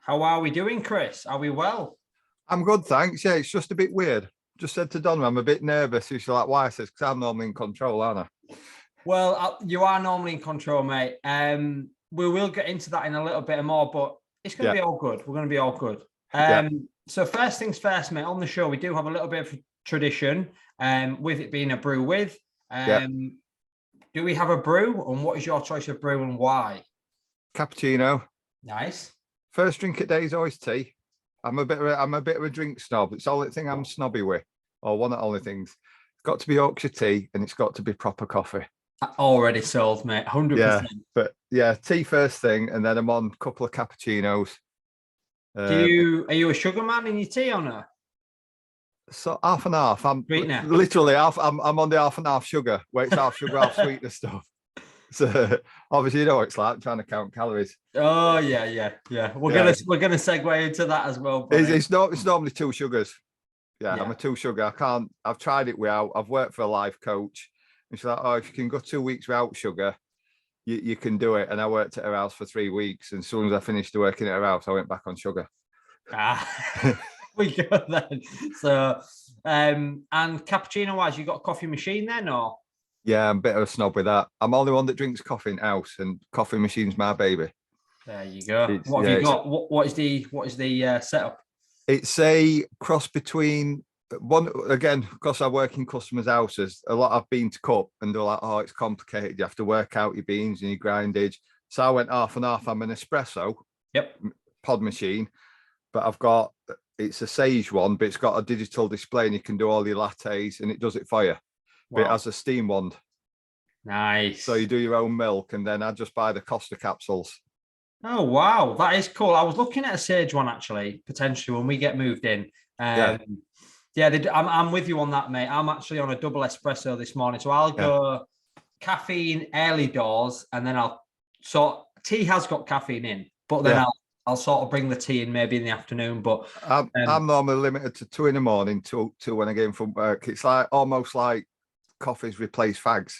How are we doing, Chris? Are we well? I'm good, thanks. Yeah, it's just a bit weird. Just said to Donna, I'm a bit nervous. She's like, why? I says, because I'm normally in control, aren't I? Well, you are normally in control, mate. We will get into that in a little bit more, but it's going to be all good. We're going to be all good. So first things first, mate, on the show, we do have a little bit of tradition with it being a brew with. Do we have a brew? And what is your choice of brew and why? Cappuccino. Nice. First drink a day is always tea. I'm a bit of a drink snob. It's the only thing I'm snobby with, or one of the only things. It's got to be Yorkshire tea and it's got to be proper coffee. Already sold, mate. 100%. Yeah, but yeah, tea first thing, and then I'm on a couple of cappuccinos. Are you a sugar man in your tea or no? So half and half. I'm Sweetener. literally half. I'm on the half and half sugar, where it's half sugar, half sweetener stuff. So obviously, you know what it's like trying to count calories. Oh yeah. We're gonna segue into that as well. It's normally two sugars. Yeah, I'm a two sugar. I've tried it without. I've worked for a life coach. And she's like, oh, if you can go 2 weeks without sugar, you can do it. And I worked at her house for 3 weeks. And as soon as I finished working at her house, I went back on sugar. We go then. So, and cappuccino wise, you got a coffee machine then, or? Yeah, I'm a bit of a snob with that. I'm the only one that drinks coffee in house, and coffee machine's my baby. There you go. What have you got? What is the setup? It's a cross between one, again, because I work in customers' houses. A lot I've been to cup, and they're like, "Oh, it's complicated. You have to work out your beans and your grindage." So I went half and half. I'm an espresso. Yep. Pod machine, but it's a Sage one, but it's got a digital display, and you can do all your lattes, and it does it for you. Wow. But it has a steam wand. Nice. So you do your own milk, and then I just buy the Costa capsules. Oh wow, that is cool. I was looking at a Sage one actually, potentially when we get moved in. I'm with you on that, mate. I'm actually on a double espresso this morning, so I'll go caffeine early doors, and then tea has got caffeine in, but then I'll sort of bring the tea in maybe in the afternoon. But I'm normally limited to 2 in the morning to when I get in from work. It's like almost like coffee's replaced fags.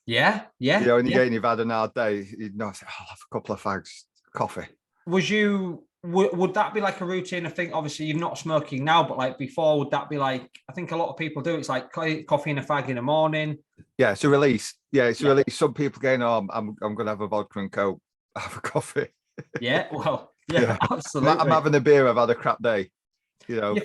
Yeah. You know, when you've had an hard day, I'll have a couple of fags coffee. Would that be like a routine? I think obviously you're not smoking now, but like before, would that be like, I think a lot of people do. It's like coffee and a fag in the morning. Yeah, it's a release. Yeah, it's a release. Some people going, oh, I'm going to have a vodka and coke, have a coffee. Yeah, well, yeah. Absolutely. I'm having a beer. I've had a crap day. You know,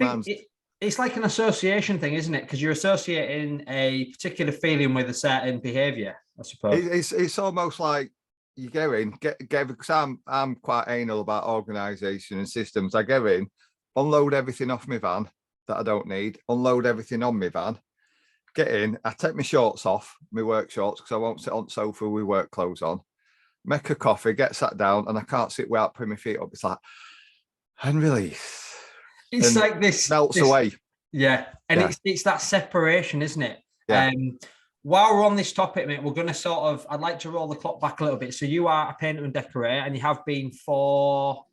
it's like an association thing, isn't it? Because you're associating a particular feeling with a certain behaviour, I suppose. It's almost like you go in, because I'm quite anal about organisation and systems. I go in, unload everything off my van that I don't need, unload everything on my van, get in, I take my shorts off, my work shorts, because I won't sit on the sofa with work clothes on, make a coffee, get sat down, and I can't sit without putting my feet up. It's like, and release. It's like this melts away. Yeah. And it's that separation, isn't it? Yeah. While we're on this topic, mate, we're going to I'd like to roll the clock back a little bit. So you are a painter and decorator, and you have been for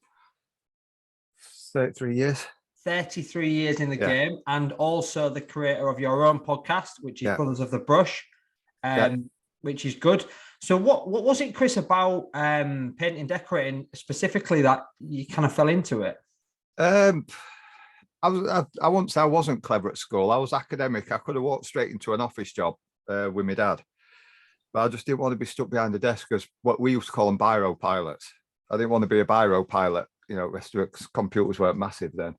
33 years. 33 years in the game, and also the creator of your own podcast, which is Brothers of the Brush, which is good. So what was it, Chris, about painting and decorating specifically that you kind of fell into it? I won't say I wasn't clever at school. I was academic. I could have walked straight into an office job with my dad, but I just didn't want to be stuck behind the desk as what we used to call them biro pilots. I didn't want to be a biro pilot. You know, computers weren't massive then.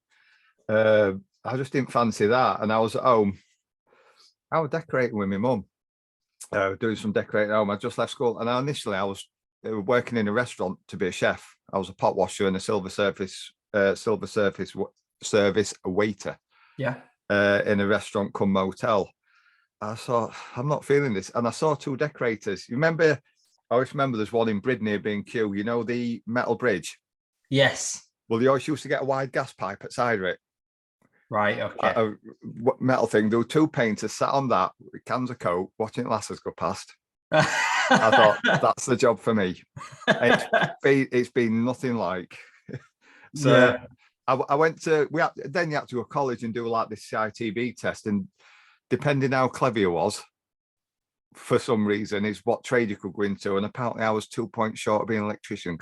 I just didn't fancy that. And I was at home. I was decorating with my mum, doing some decorating at home. I just left school, and initially I was working in a restaurant to be a chef. I was a pot washer and a silver service waiter. Yeah. In a restaurant come motel. I thought, I'm not feeling this. And I saw 2 decorators. I always remember there's one in Brid near B&Q, you know, the metal bridge? Yes. Well, they always used to get a wide gas pipe at side of it. Right, okay. A metal thing. There were 2 painters sat on that with cans of coke, watching lasses go past. I thought, that's the job for me. It's been nothing like. So I went to, then you had to go to college and do like this CITB test, and depending how clever you was, for some reason, is what trade you could go into. And apparently I was 2 points short of being an electrician.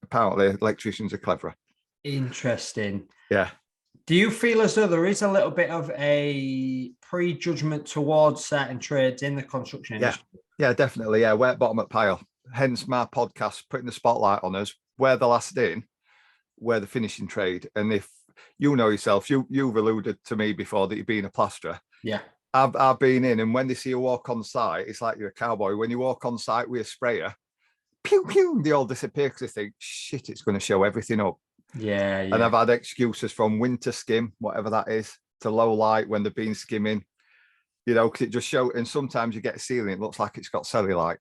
Apparently electricians are cleverer. Interesting. Yeah. Do you feel as though there is a little bit of a prejudgment towards certain trades in the construction industry? Yeah, definitely. Yeah, we're at bottom of the pile. Hence my podcast, putting the spotlight on us. We're the last in, we're the finishing trade. And if you know yourself, you've alluded to me before that you've been a plasterer. Yeah. I've been in, and when they see you walk on site, it's like you're a cowboy. When you walk on site with a sprayer, pew pew, they all disappear because they think, shit, it's going to show everything up. Yeah. And I've had excuses from winter skim, whatever that is, to low light when they've been skimming, because it just shows. And sometimes you get a ceiling, it looks like it's got cellulite,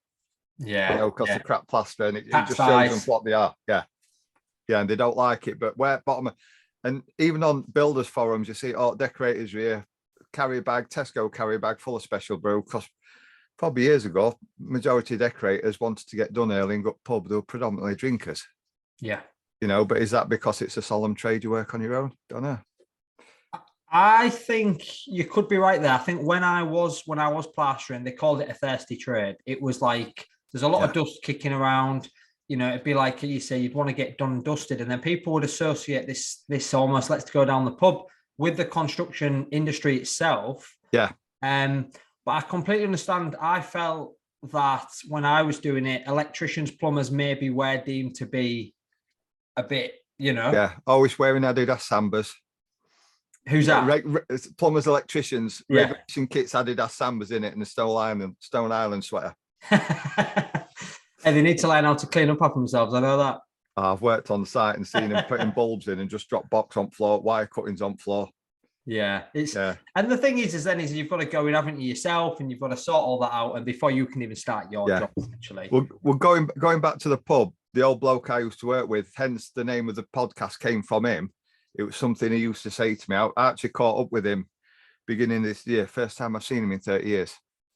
because the crap plaster, and it just shows them what they are. Yeah. Yeah. And they don't like it, but we're at bottom. And even on builders forums, you see, decorators here, carry bag, Tesco carry bag full of special brew, because probably years ago, majority of decorators wanted to get done early and got pub. They were predominantly drinkers. Yeah. But is that because it's a solemn trade, you work on your own? Don't know. I think you could be right there. I think when I was plastering, they called it a thirsty trade. It was like there's a lot of dust kicking around. It'd be like you say, you'd want to get done and dusted, and then people would associate this almost let's go down the pub with the construction industry itself. Yeah. But I completely understand. I felt that when I was doing it, electricians, plumbers maybe were deemed to be a bit, Yeah, always wearing Adidas Sambas. Who's that? Plumbers, electricians, regulation kits, Adidas Sambas in it, and the Stone Island sweater. And they need to learn how to clean up after themselves. I know that. I've worked on the site and seen them putting bulbs in and just drop box on floor, wire cuttings on floor. Yeah, and the thing is you've got to go in, haven't you, yourself, and you've got to sort all that out, and before you can even start your job, actually. Well, going back to the pub, the old bloke I used to work with, hence the name of the podcast came from him. It was something he used to say to me. I actually caught up with him beginning this year, first time I've seen him in 30 years.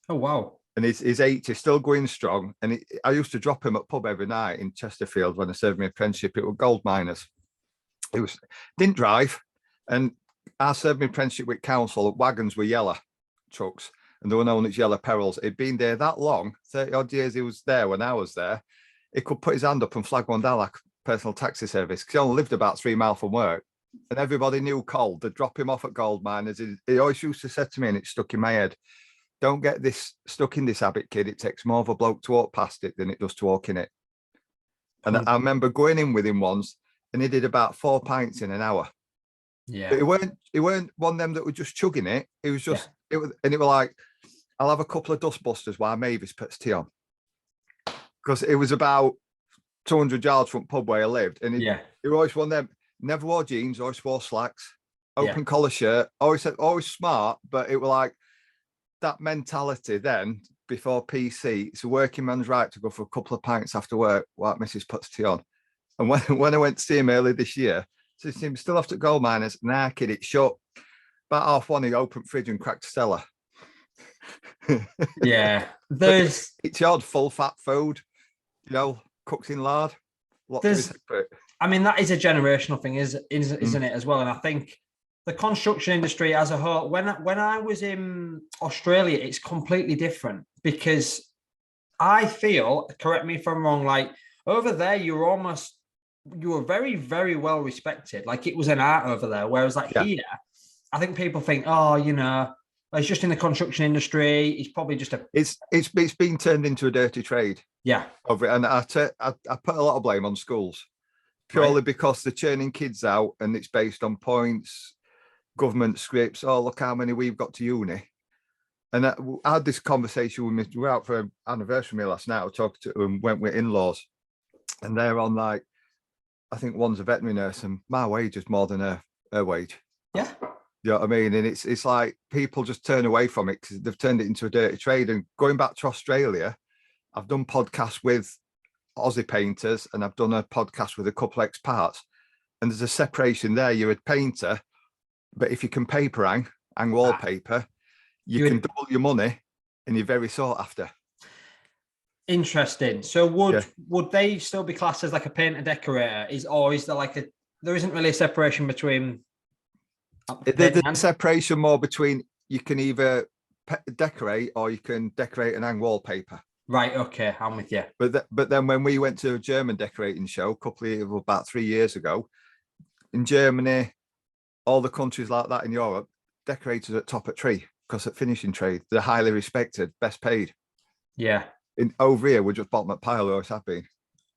Oh wow! And he's 80, still going strong. And I used to drop him at pub every night in Chesterfield when I served my apprenticeship. It were gold miners. Didn't drive, and I served my apprenticeship with council. Wagons were yellow trucks, and they were known as yellow perils. He'd been there that long, 30 odd years he was there when I was there. He could put his hand up and flag one down like a personal taxi service, because he only lived about 3 miles from work. And everybody knew cold. They'd drop him off at gold miners. He always used to say to me, and it stuck in my head, don't get this stuck in this habit, kid. It takes more of a bloke to walk past it than it does to walk in it. And I remember going in with him once, and he did about 4 pints in an hour. Yeah. But he weren't one of them that were just chugging it. It was just, it was like, I'll have a couple of dustbusters while Mavis puts tea on. Because it was about 200 yards from pub where I lived. And he always one of them, never wore jeans, always wore slacks, open collar shirt, always smart, but it was like that mentality then, before PC, it's a working man's right to go for a couple of pints after work while Mrs. puts tea on. And when I went to see him early this year, I said to him, still after gold miners? Nah, kid, it's shut. About 1:30, he opened fridge and cracked a Stella. Yeah. It's odd, full fat food, cooked in lard. I mean, that is a generational thing, isn't it, as well? And I think the construction industry as a whole, when I was in Australia, it's completely different, because I feel, correct me if I'm wrong, like over there, you were very, very well respected. Like it was an art over there. Whereas here, I think people think, he's just in the construction industry. He's probably just It's been turned into a dirty trade. Yeah. And I put a lot of blame on schools, purely because they're churning kids out, and it's based on points, government scripts. Oh, look how many we've got to uni. And I had this conversation with me. We were out for an anniversary meal last night. I talked to them, went with in-laws, and they're on I think one's a veterinary nurse, and my wage is more than her wage. Yeah. You know what I mean? And it's like people just turn away from it because they've turned it into a dirty trade. And going back to Australia, I've done podcasts with Aussie painters, and I've done a podcast with a couple of expats, and there's a separation there. You're a painter, but if you can paper hang wallpaper, you can double your money, and you're very sought after. Interesting. So would they still be classed as like a painter decorator? Is there there isn't really a separation between? There's a separation more between, you can either decorate or you can decorate and hang wallpaper. Right. Okay, I'm with you. But then when we went to a German decorating show about 3 years ago, in Germany, all the countries like that in Europe, decorators at top of tree because at finishing trade, they're highly respected, best paid. Yeah. Over here, we're just bottom at pile, always have been.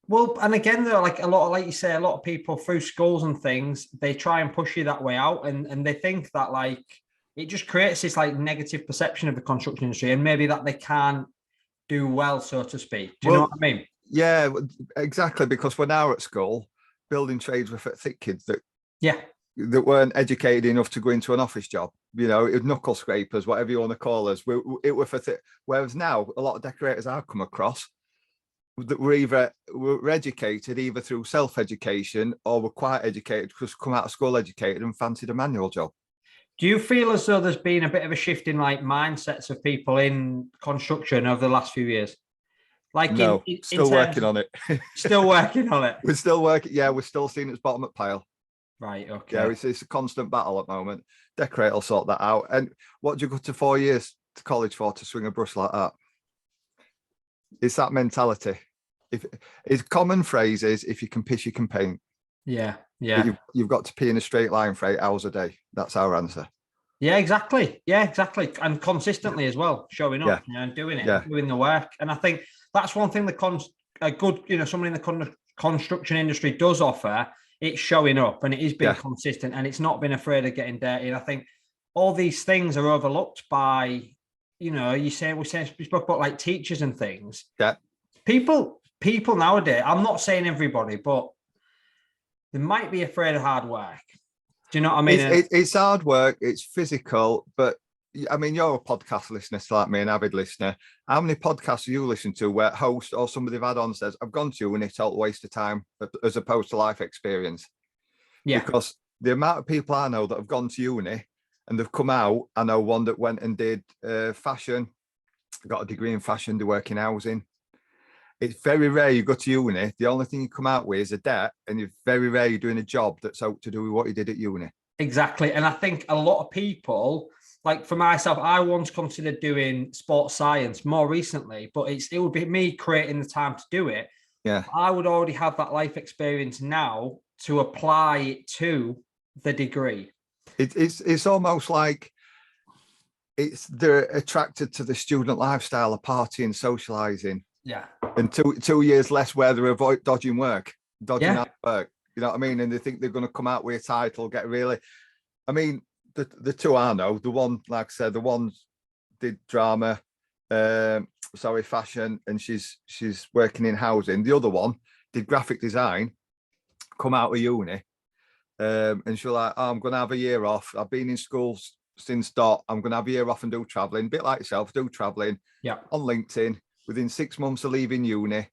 Well, and again, though, like you say, a lot of people through schools and things, they try and push you that way out, and they think that like it just creates this like negative perception of the construction industry, and maybe that they can't do well, so to speak. Do you know what I mean? Yeah, exactly. Because when I was at school, building trades were for thick kids that weren't educated enough to go into an office job. You know, it knuckle scrapers, whatever you want to call us. It were for thick. Whereas now, a lot of decorators I've come across that were educated either through self-education or were quite educated because come out of school educated and fancied a manual job. Do you feel as though there's been a bit of a shift in like mindsets of people in construction over the last few years? Like no, still working on it. Still working on it. We're still working. Yeah, we're still seeing it's bottom at pile. Right. Okay. Yeah, it's a constant battle at the moment. Decorator will sort that out. And what do you go to 4 years to college for to swing a brush like that? It's that mentality. If it's common phrases, if you can piss, you can paint. Yeah. Yeah. But you've got to pee in a straight line for 8 hours a day. That's our answer. Yeah, exactly. Yeah, exactly. And consistently as well, showing up and doing it, doing the work. And I think that's one thing a good, someone in the construction industry does offer. It's showing up, and it is being consistent, and it's not being afraid of getting dirty. And I think all these things are overlooked by, we spoke about like teachers and things. Yeah. People nowadays, I'm not saying everybody, but they might be afraid of hard work. Do you know what I mean? It's hard work. It's physical, but I mean, you're a podcast listener, so like me, an avid listener. How many podcasts do you listen to where host or somebody they've had on says, I've gone to uni, it's total waste of time as opposed to life experience? Yeah. Because the amount of people I know that have gone to uni and they've come out, I know one that went and did fashion, got a degree in fashion, they work in housing. It's very rare you go to uni. The only thing you come out with is a debt, and it's very rare you're doing a job that's out to do with what you did at uni. Exactly. And I think a lot of people, like for myself, I once considered doing sports science more recently, but it would be me creating the time to do it. Yeah. I would already have that life experience now to apply it to the degree. It's almost like they're attracted to the student lifestyle of partying, socializing. Yeah. And 2 years less where they're dodging work. Out work. You know what I mean? And they think they're going to come out with a title, get really. I mean, the two I know, the one, like I said, the one did drama, fashion, and she's working in housing. The other one did graphic design, come out of uni, and she's like, I'm going to have a year off. I've been in school since dot. I'm going to have a year off and do traveling. A bit like yourself, do traveling. Yeah. On LinkedIn. Within 6 months of leaving uni,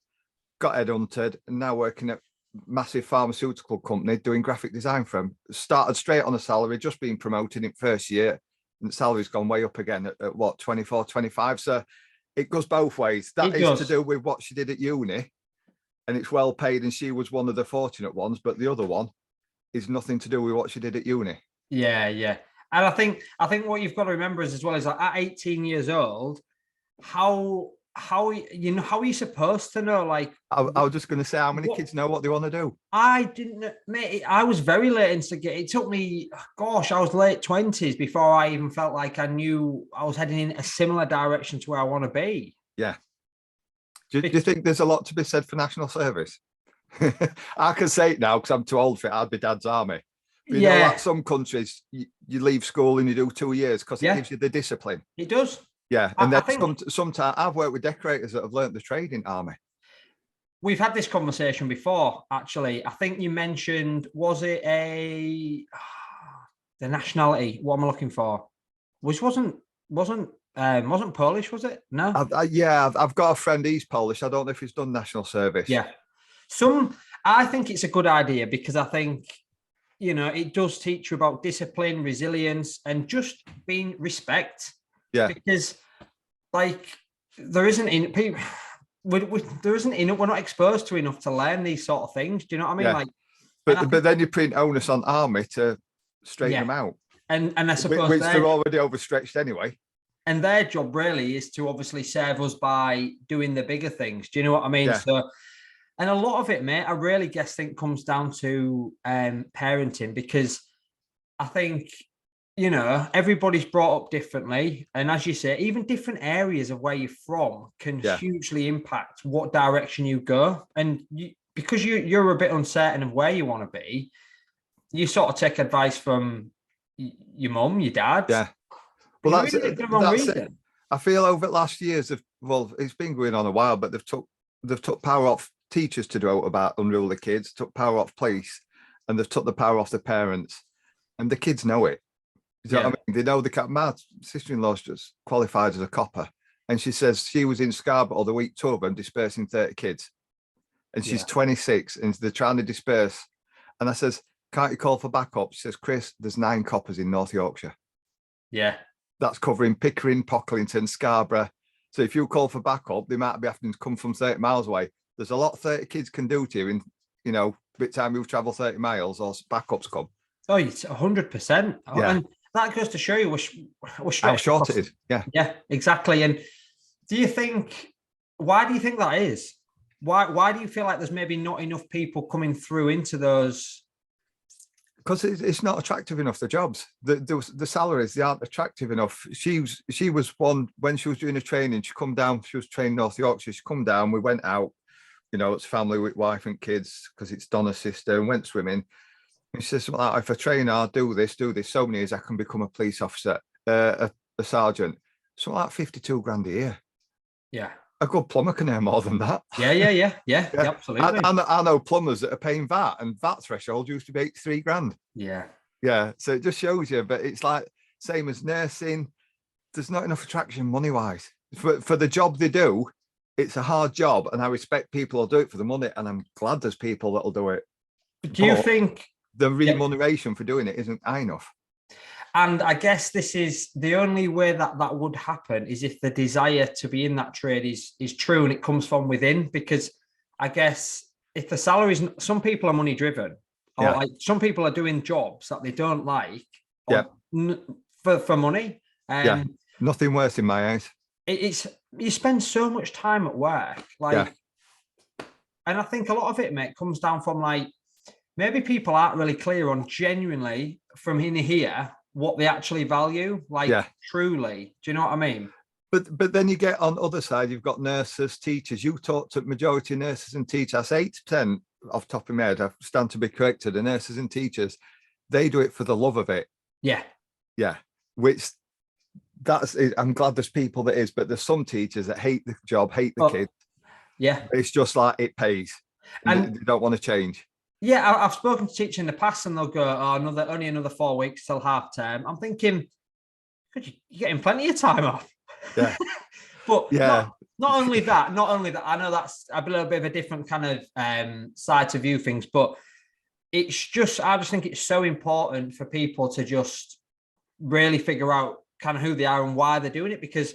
got headhunted, and now working at massive pharmaceutical company doing graphic design for them. Started straight on a salary, just being promoted in first year, and the salary's gone way up again at what, 24, 25. So it goes both ways. That is to do with what she did at uni, and it's well paid, and she was one of the fortunate ones, but the other one is nothing to do with what she did at uni. Yeah, yeah. And I think what you've got to remember is as well is like at 18 years old, how are you supposed to know? Like, I was just going to say, how many kids know what they want to do? I didn't know, mate. I was very late into it. Took me, I was late 20s before I even felt like I knew I was heading in a similar direction to where I want to be. Yeah. Do you think there's a lot to be said for national service? I can say it now because I'm too old for it. I'd be dad's army. But you know, like some countries, you leave school and you do 2 years because it gives you the discipline. It does. Yeah, and then sometimes I've worked with decorators that have learnt the trade in army. We've had this conversation before, actually. I think you mentioned, was it the nationality? What am I looking for? Which wasn't Polish, was it? No. I've got a friend. He's Polish. I don't know if he's done national service. Yeah. I think it's a good idea because I think it does teach you about discipline, resilience, and just being respect. Yeah, because like there isn't we're not exposed to enough to learn these sort of things. Do you know what I mean? Yeah. Like, but then you print onus on army to straighten them out, and I suppose which they're already overstretched anyway. And their job really is to obviously serve us by doing the bigger things. Do you know what I mean? Yeah. So And a lot of it, mate, I really think comes down to parenting, because I think, everybody's brought up differently. And as you say, even different areas of where you're from can hugely impact what direction you go. And because you're a bit uncertain of where you want to be, you sort of take advice from your mum, your dad. Yeah. Well, that's it. I feel over the last years, it's been going on a while, but they've took power off teachers to do about unruly kids, took power off police, and they've took the power off the parents, and the kids know it. You know what I mean? They know my sister-in-law's just qualified as a copper, and she says she was in Scarborough the week tour and dispersing 30 kids, and she's 26, and they're trying to disperse. And I says, can't you call for backup? She says, Chris, there's 9 coppers in North Yorkshire. Yeah. That's covering Pickering, Pocklington, Scarborough. So if you call for backup, they might be having to come from 30 miles away. There's a lot 30 kids can do to you in, bit time you've traveled 30 miles or backups come. Oh, it's 100%. Yeah. And that goes to show you how short it is. Yeah. Yeah, exactly. And why do you think that is? Why do you feel like there's maybe not enough people coming through into those? Because it's not attractive enough, the jobs. The salaries, they aren't attractive enough. She was one, when she was doing a training, she come down, she was trained North Yorkshire, she come down, we went out, it's family with wife and kids, because it's Donna's sister, and went swimming. And she says, well, if I train, I'll do this, so many years, I can become a police officer, a sergeant. Something like 52 grand a year. Yeah. A good plumber can earn more than that. Yeah, absolutely. I know plumbers that are paying VAT, and VAT threshold used to be 83 grand. Yeah. So it just shows you, but it's like same as nursing. There's not enough attraction money-wise for the job they do. It's a hard job, and I respect people who'll do it for the money, and I'm glad there's people that'll do it. Do you think the remuneration for doing it isn't high enough? And I guess this is the only way that would happen, is if the desire to be in that trade is true and it comes from within. Because I guess if the salaries, some people are money driven, or like some people are doing jobs that they don't like for money. Nothing worse in my eyes. It's you spend so much time at work, and I think a lot of it, mate, comes down from maybe people aren't really clear on genuinely from in here what they actually value, truly. Do you know what I mean? But then you get on the other side, you've got nurses, teachers. You talk to majority nurses and teachers. I say 8% off the top of my head, I stand to be corrected. The nurses and teachers, they do it for the love of it. Yeah. Which I'm glad there's people that is, but there's some teachers that hate the job, hate the kids. Yeah. It's just like it pays, and they don't want to change. Yeah, I've spoken to teachers in the past, and they'll go, only another 4 weeks till half term. I'm thinking, you're getting plenty of time off. Yeah. But not only that, I know that's a little bit of a different kind of side to view things, but I just think it's so important for people to just really figure out kind of who they are and why they're doing it. Because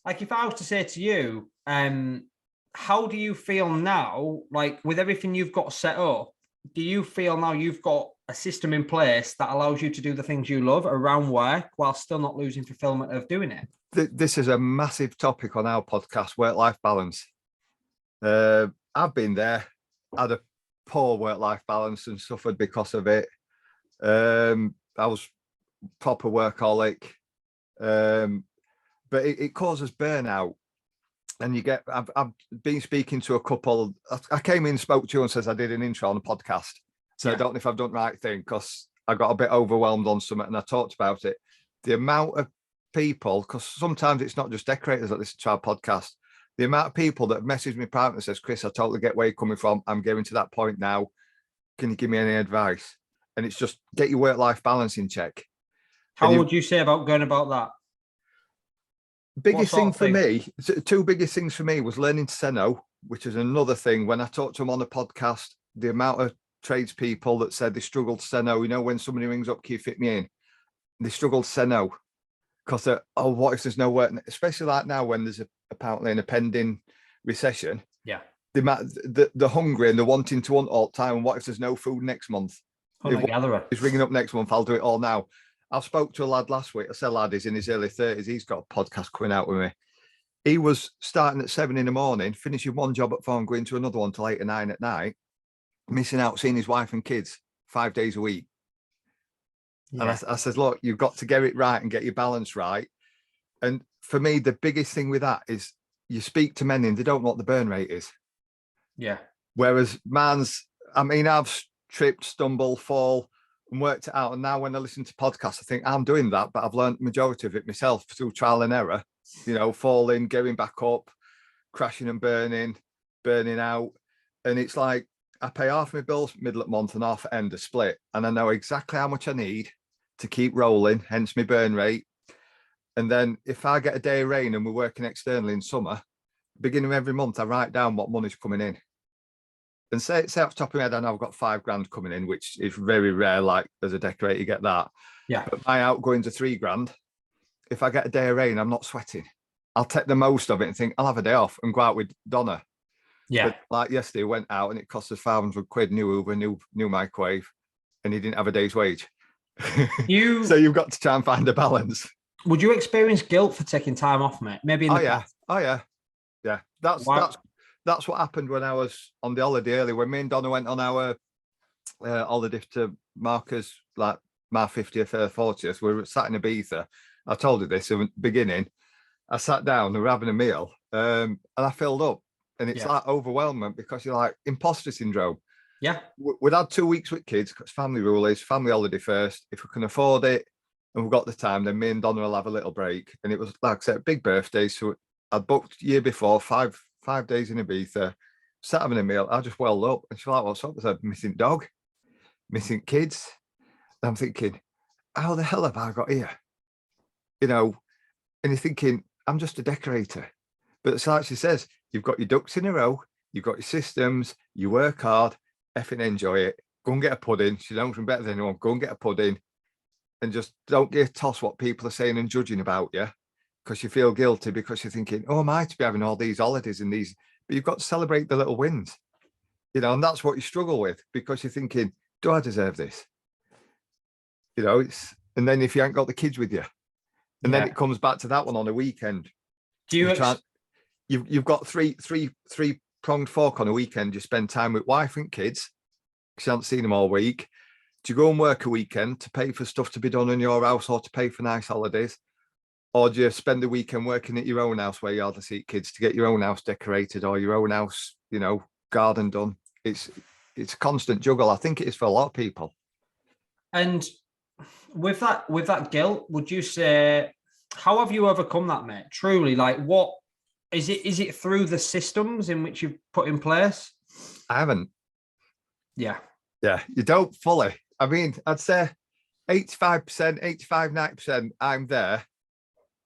if I was to say to you, how do you feel now, with everything you've got set up? Do you feel now you've got a system in place that allows you to do the things you love around work while still not losing fulfillment of doing it? This is a massive topic on our podcast, work-life balance. I've been there, had a poor work-life balance and suffered because of it. I was proper workaholic, but it causes burnout. And I've been speaking to a couple. I came in and spoke to you and says I did an intro on a podcast. So I don't know if I've done the right thing, because I got a bit overwhelmed on something and I talked about it. The amount of people, because sometimes it's not just decorators that listen to our podcast, the amount of people that have messaged me privately and says, Chris, I totally get where you're coming from. I'm getting to that point now. Can you give me any advice? And it's just get your work-life balance in check. How would you say about going about that? Biggest thing for me, 2 biggest things for me was learning to say no, which is another thing. When I talked to them on the podcast, the amount of tradespeople that said they struggled to say no, when somebody rings up, can you fit me in? They struggle to say no because what if there's no work? Especially like now when there's apparently an impending recession. Yeah. The hungry and the wanting to want all the time. And what if there's no food next month? He's ringing up next month, I'll do it all now. I spoke to a lad last week. I said, lad, he's in his early 30s. He's got a podcast coming out with me. He was starting at 7 in the morning, finishing one job at 4 and going to another one till 8 or 9 at night, missing out seeing his wife and kids 5 days a week. Yeah. And I said, look, you've got to get it right and get your balance right. And for me, the biggest thing with that is you speak to men and they don't know what the burn rate is. Yeah. Whereas I've tripped, stumbled, fall and worked it out. And now when I listen to podcasts, I think I'm doing that, but I've learned the majority of it myself through trial and error, falling, getting back up, crashing and burning out. And it's like, I pay half my bills middle of the month and half at end a split. And I know exactly how much I need to keep rolling, hence my burn rate. And then if I get a day of rain and we're working externally in summer, beginning of every month, I write down what money's coming in. And say off the top of my head, I know I've got £5,000 coming in, which is very rare, like as a decorator, you get that. Yeah. But my outgoings are £3,000. If I get a day of rain, I'm not sweating. I'll take the most of it and think I'll have a day off and go out with Donna. Yeah. But like yesterday, went out and it cost us £500, new Uber, new microwave, and he didn't have a day's wage. So you've got to try and find a balance. Would you experience guilt for taking time off, mate? Maybe in the past? Oh yeah. That's what happened when I was on the holiday early. When me and Donna went on our holiday to Marcus, like my 50th or 40th, we were sat in Ibiza. I told you this in the beginning. I sat down, we were having a meal, and I filled up. And it's like overwhelming because you're like imposter syndrome. Yeah. We'd had 2 weeks with kids because family rule is family holiday first. If we can afford it and we've got the time, then me and Donna will have a little break. And it was, like I said, big birthday. So I'd booked year before, five days in Ibiza, sat having a meal. I just welled up. And she's like, what's up? I said, missing dog, missing kids. And I'm thinking, how the hell have I got here? And you're thinking, I'm just a decorator. But it's like she says, you've got your ducks in a row, you've got your systems, you work hard, effing enjoy it. Go and get a pudding. She knows better than anyone. Go and get a pudding and just don't get a toss what people are saying and judging about you because you feel guilty because you're thinking, oh, am I to be having all these holidays and these? But you've got to celebrate the little wins, and that's what you struggle with because you're thinking, do I deserve this? And then if you ain't got the kids with you, and then it comes back to that one on a weekend. Do you You've got three pronged fork on a weekend. You spend time with wife and kids because you haven't seen them all week. Do you go and work a weekend to pay for stuff to be done in your house or to pay for nice holidays? Or do you spend the weekend working at your own house where you hardly see kids to get your own house decorated or your own house, garden done? It's a constant juggle. I think it is for a lot of people. And with that guilt, would you say, how have you overcome that, mate? Truly, like what? Is it through the systems in which you've put in place? I haven't. Yeah, you don't fully. I mean, I'd say 85%, 90% I'm there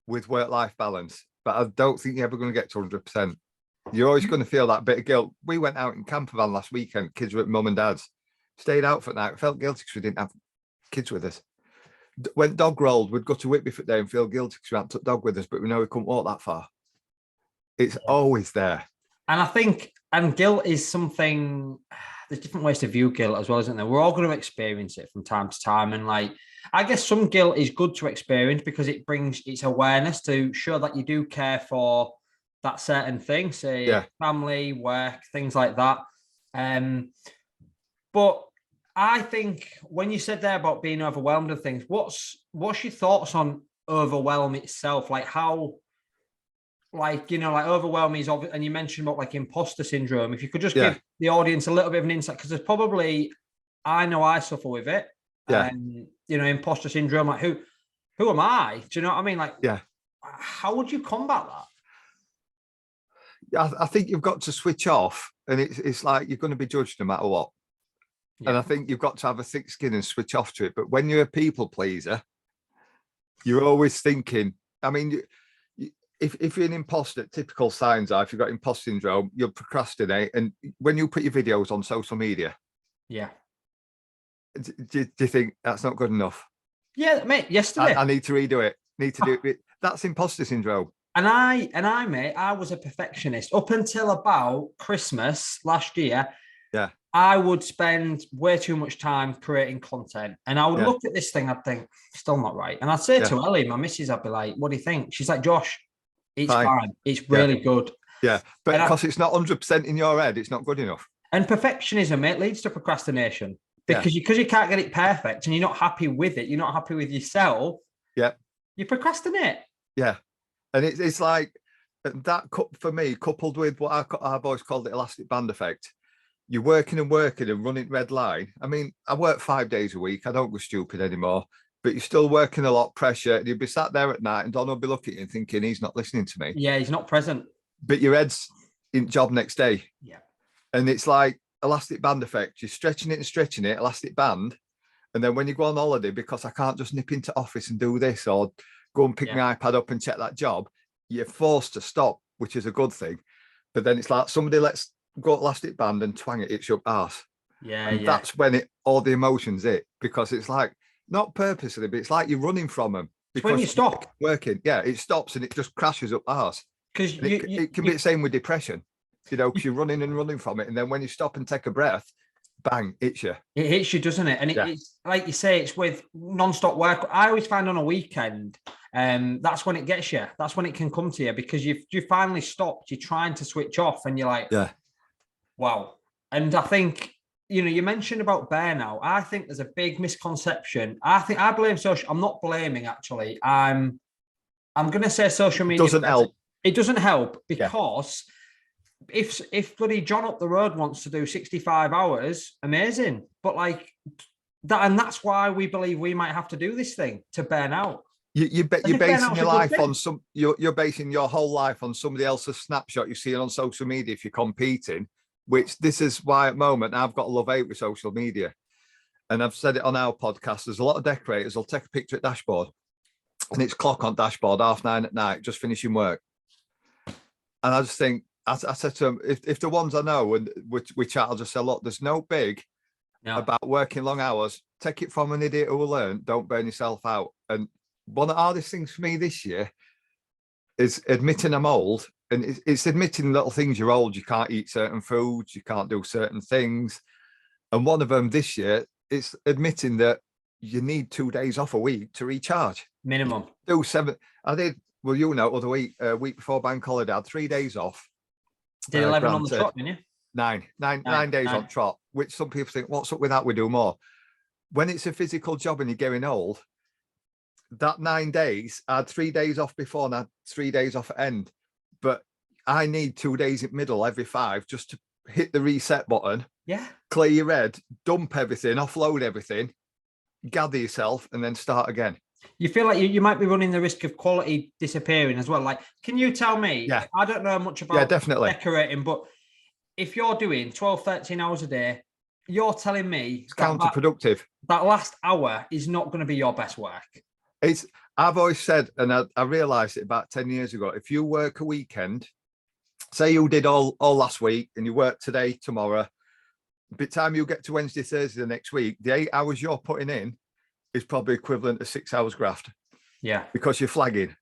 with work-life balance, but I don't think you're ever going to get to 100%. You're always going to feel that bit of guilt. We went out in camper van last weekend, kids were at mum and dad's, stayed out for the night, felt guilty because we didn't have kids with us. When dog rolled, we'd go to Whitby for the day and feel guilty because we hadn't took dog with us, but we know we couldn't walk that far. It's always there. And I think, guilt is something, there's different ways to view guilt as well, isn't there? We're all going to experience it from time to time. And I guess some guilt is good to experience because it brings its awareness to show that you do care for that certain thing, say family, work, things like that. But I think when you said there about being overwhelmed and things, what's your thoughts on overwhelm itself? Like how, overwhelm is obvious, and you mentioned about imposter syndrome. If you could just give the audience a little bit of an insight, because there's probably, I know I suffer with it. Imposter syndrome. Like who am I? Do you know what I mean? How would you combat that? I think you've got to switch off, and it's like you're going to be judged no matter what. And I think you've got to have a thick skin and switch off to it. But when you're a people pleaser, you're always thinking, I mean, if you're an imposter, typical signs are, if you've got imposter syndrome, you'll procrastinate. And when you put your videos on social media, do you think that's not good enough? Yeah, mate, yesterday. I need to redo it. Need to do it. That's imposter syndrome. And I, mate, I was a perfectionist up until about Christmas last year. Yeah. I would spend way too much time creating content. And I would look at this thing, I'd think, still not right. And I'd say to Ellie, my missus, I'd be like, what do you think? She's like, Josh, It's fine. It's really good. Yeah, but because it's not 100% in your head, it's not good enough. And perfectionism, it leads to procrastination because you can't get it perfect and you're not happy with it. You're not happy with yourself. Yeah. You procrastinate. Yeah. And it's like that for me, coupled with what our boys called the elastic band effect. You're working and running red line. I mean, I work 5 days a week. I don't go stupid anymore, but you're still working a lot of pressure. And you'll be sat there at night and Don will be looking at you and thinking he's not listening to me. Yeah, he's not present. But your head's in job next day. Yeah. And it's like elastic band effect. You're stretching it, elastic band. And then when you go on holiday, because I can't just nip into office and do this or go and pick my iPad up and check that job, you're forced to stop, which is a good thing. But then it's like somebody let's go elastic band and twang it, it's your arse. Yeah. And that's when all the emotions hit, because it's like not purposely, but it's like you're running from them. Because when you stop working, it stops and it just crashes up arse. Because it can be the same with depression. Because you're running from it. And then when you stop and take a breath, bang, hits you. It hits you, doesn't it? And it's like you say, it's with non-stop work. I always find on a weekend, that's when it gets you. That's when it can come to you because you finally stopped. You're trying to switch off and you're like, wow. And I think, you mentioned about burnout. I think there's a big misconception. I blame social. I'm not blaming, actually. I'm going to say social media doesn't help. It doesn't help because if bloody John up the road wants to do 65 hours, amazing. But like that, and that's why we believe we might have to do this thing to burn out. You're basing your life on you're basing your whole life on somebody else's snapshot you see on social media if you're competing, which this is why at the moment I've got a love-hate with social media. And I've said it on our podcast, there's a lot of decorators will take a picture at dashboard and it's clock on dashboard, 9:30 at night, just finishing work. And I just think, I said to them, if the ones I know and we chat, I'll just say, look, there's no big about working long hours. Take it from an idiot who will learn. Don't burn yourself out. And one of the hardest things for me this year is admitting I'm old. And it's admitting little things you're old. You can't eat certain foods. You can't do certain things. And one of them this year is admitting that you need 2 days off a week to recharge. Minimum. Do 7. I did. Well, other week before bank holiday, I had 3 days off. Did 11 on the trot, didn't you? Nine days on trot, which some people think, what's up with that? We do more. When it's a physical job and you're getting old, that 9 days, I had 3 days off before and I had 3 days off at end. But I need 2 days in middle every 5 just to hit the reset button. Yeah. Clear your head, dump everything, offload everything, gather yourself, and then start again. You feel like you might be running the risk of quality disappearing as well. Like, can you tell me? Yeah. I don't know much about definitely decorating, but if you're doing 12, 13 hours a day, you're telling me it's counterproductive. That last hour is not going to be your best work. I've always said, and I realised it about 10 years ago, if you work a weekend, say you did all last week and you work today, tomorrow, by the time you get to Wednesday, Thursday the next week, the 8 hours you're putting in is probably equivalent to 6 hours graft. Yeah. Because you're flagging,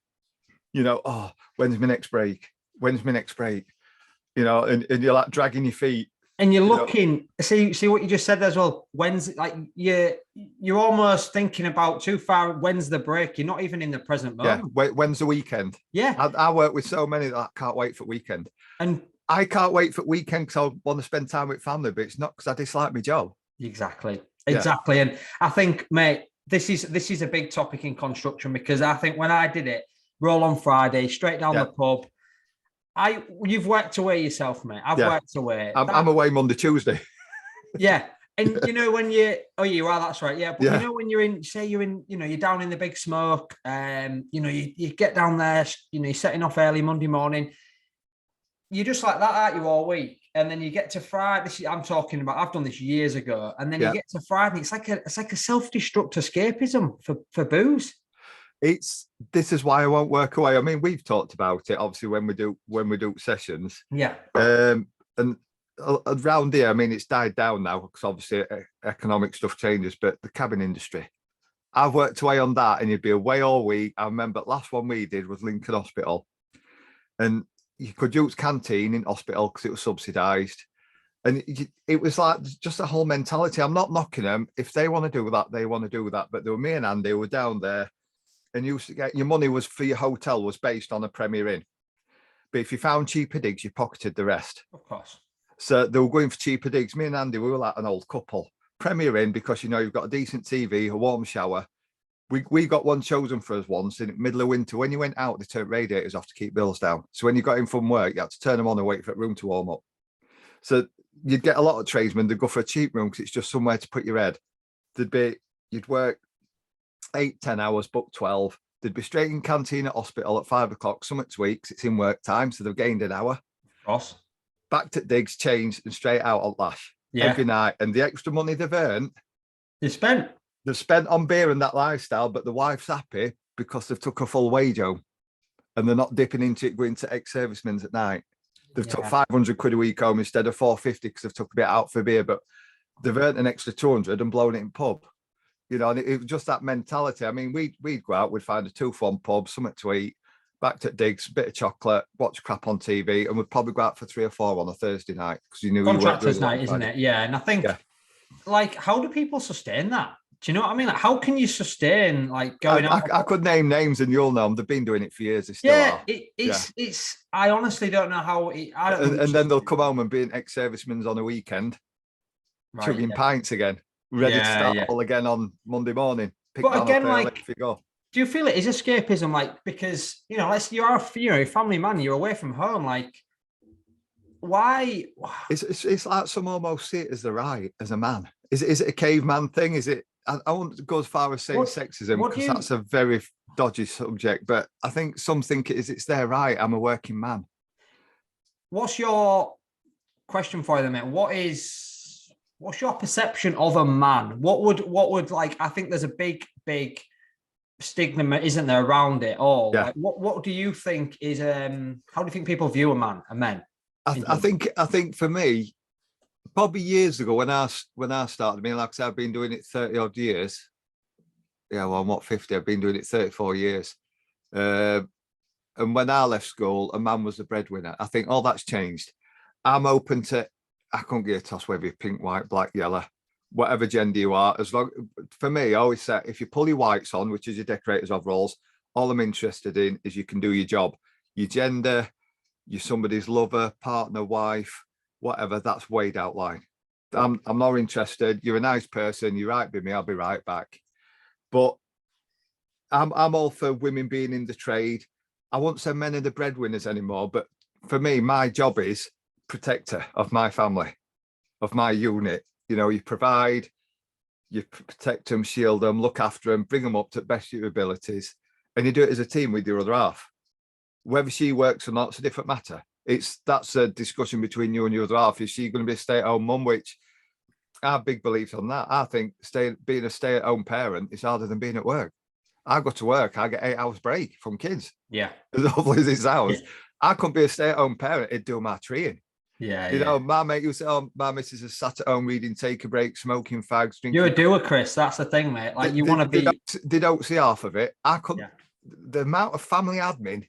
when's my next break? When's my next break? And you're like dragging your feet. And you're looking, see what you just said as well. When's like you're almost thinking about too far. When's the break? You're not even in the present moment. Yeah. When's the weekend? Yeah. I work with so many that I can't wait for weekend. And I can't wait for weekend because I want to spend time with family, but it's not because I dislike my job. Exactly. And I think, mate, this is a big topic in construction because I think when I did it, roll on Friday, straight down the pub. You've worked away yourself, mate. I've worked away. I'm away Monday, Tuesday. Yeah. And when you are, that's right. Yeah. But when you're in, say you're in, you're down in the big smoke, you get down there, you're setting off early Monday morning. You're just like that, aren't you, all week? And then you get to Friday. I'm talking about, I've done this years ago. And then you get to Friday. It's like a self-destruct escapism for booze. This is why I won't work away. I mean, we've talked about it obviously when we do sessions. Yeah. And around here, I mean, it's died down now because obviously economic stuff changes. But the cabin industry, I've worked away on that, and you'd be away all week. I remember the last one we did was Lincoln Hospital, and you could use canteen in hospital because it was subsidised. And it was like just a whole mentality. I'm not knocking them. If they want to do that, they want to do that. But there were me and Andy who were down there, and you used to get your money was for your hotel was based on a Premier Inn. But if you found cheaper digs, you pocketed the rest. Of course. So they were going for cheaper digs. Me and Andy, we were like an old couple. Premier Inn, because you've got a decent TV, a warm shower. We got one chosen for us once in the middle of winter. When you went out, they turned radiators off to keep bills down. So when you got in from work, you had to turn them on and wait for the room to warm up. So you'd get a lot of tradesmen, they'd go for a cheap room because it's just somewhere to put your head. You'd work 8-10 hours, book 12. They'd be straight in canteen at hospital at 5 o'clock, Summit weeks. It's in work time, so they've gained an hour. Of course. Back to digs, changed, and straight out on lash every night. And the extra money they've earned, they've spent on beer and that lifestyle, but the wife's happy because they've took a full wage home and they're not dipping into it, going to ex-servicemen's at night. They've took 500 quid a week home instead of 450 because they've took a bit out for beer, but they've earned an extra 200 and blown it in pub. And it was just that mentality. I mean, we'd go out, we'd find a 2-for-1 pub, something to eat, back to digs, bit of chocolate, watch crap on TV, and we'd probably go out for 3 or 4 on a Thursday night because you knew contractors' night, isn't it? Yeah, and I think like, how do people sustain that? Do you know what I mean? Like, how can you sustain like going out? I could name names and you'll know them. They've been doing it for years. They still are. It's. I honestly don't know how. And then they'll come home and be an ex-servicemen's on a weekend, chugging pints again, ready to start all again on Monday morning. But again, like, do you feel it is escapism? Like, because you are a family man, you're away from home. Like, why? It's like some almost see it as the right as a man. Is it a caveman thing? Is it? I won't go as far as saying sexism because that's a very dodgy subject, but I think some think it's their right. I'm a working man. What's your question for them, mate? What's your perception of a man? What would like, I think there's a big stigma, isn't there, around it all? Yeah. Like, what do you think is how do you think people view men? I think for me, probably years ago when I started, I mean, like I said, I've been doing it 30 odd years. Yeah, well, I'm not 50. I've been doing it 34 years. And when I left school, a man was the breadwinner. I think all that's changed. I'm open to, I couldn't give a toss whether you're pink, white, black, yellow, whatever gender you are. As long, for me, I always say, if you pull your whites on, which is your decorators overalls, all I'm interested in is you can do your job. Your gender, you're somebody's lover, partner, wife, whatever, that's weighed out line. I'm not interested. You're a nice person. You're right with me. I'll be right back. But I'm all for women being in the trade. I won't say men are the breadwinners anymore, but for me, my job is protector of my family, of my unit. You provide, you protect them, shield them, look after them, bring them up to the best of your abilities, and you do it as a team with your other half. Whether she works or not, it's a different matter. That's a discussion between you and your other half. Is she going to be a stay-at-home mum? Which I have big beliefs on that. I think being a stay-at-home parent is harder than being at work. I go to work, I get 8 hours break from kids. Yeah. As lovely as it sounds. Yeah. I couldn't be a stay-at-home parent, it'd do my treeing. Yeah. My mate used to say, my missus is sat at home reading Take a Break, smoking fags, drinking. You're a doer, Chris. That's the thing, mate. Like, you want to be. They don't see half of it. I couldn't. Yeah. The amount of family admin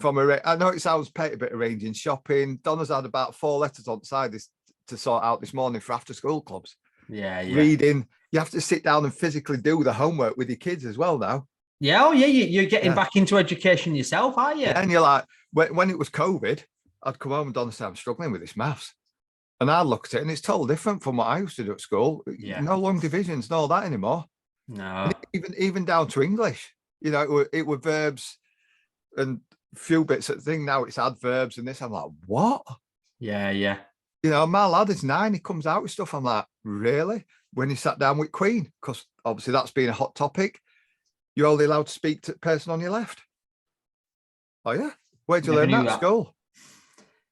I know it sounds petty, but arranging shopping. Donna's had about 4 letters on side to sort out this morning for after school clubs. Yeah. Reading. You have to sit down and physically do the homework with your kids as well now. Yeah. Oh, yeah. You're getting back into education yourself, aren't you? Yeah, and you're like, when it was COVID, I'd come home and Donna said, I'm struggling with this maths. And I looked at it and it's totally different from what I used to do at school. Yeah. No long divisions, no that anymore. No. Even down to English. It were verbs and few bits of thing. Now it's adverbs and this. I'm like, what? Yeah. My lad is 9. He comes out with stuff. I'm like, really? When he sat down with Queen, because obviously that's been a hot topic. You're only allowed to speak to the person on your left. Oh yeah. Where'd you learn that at school?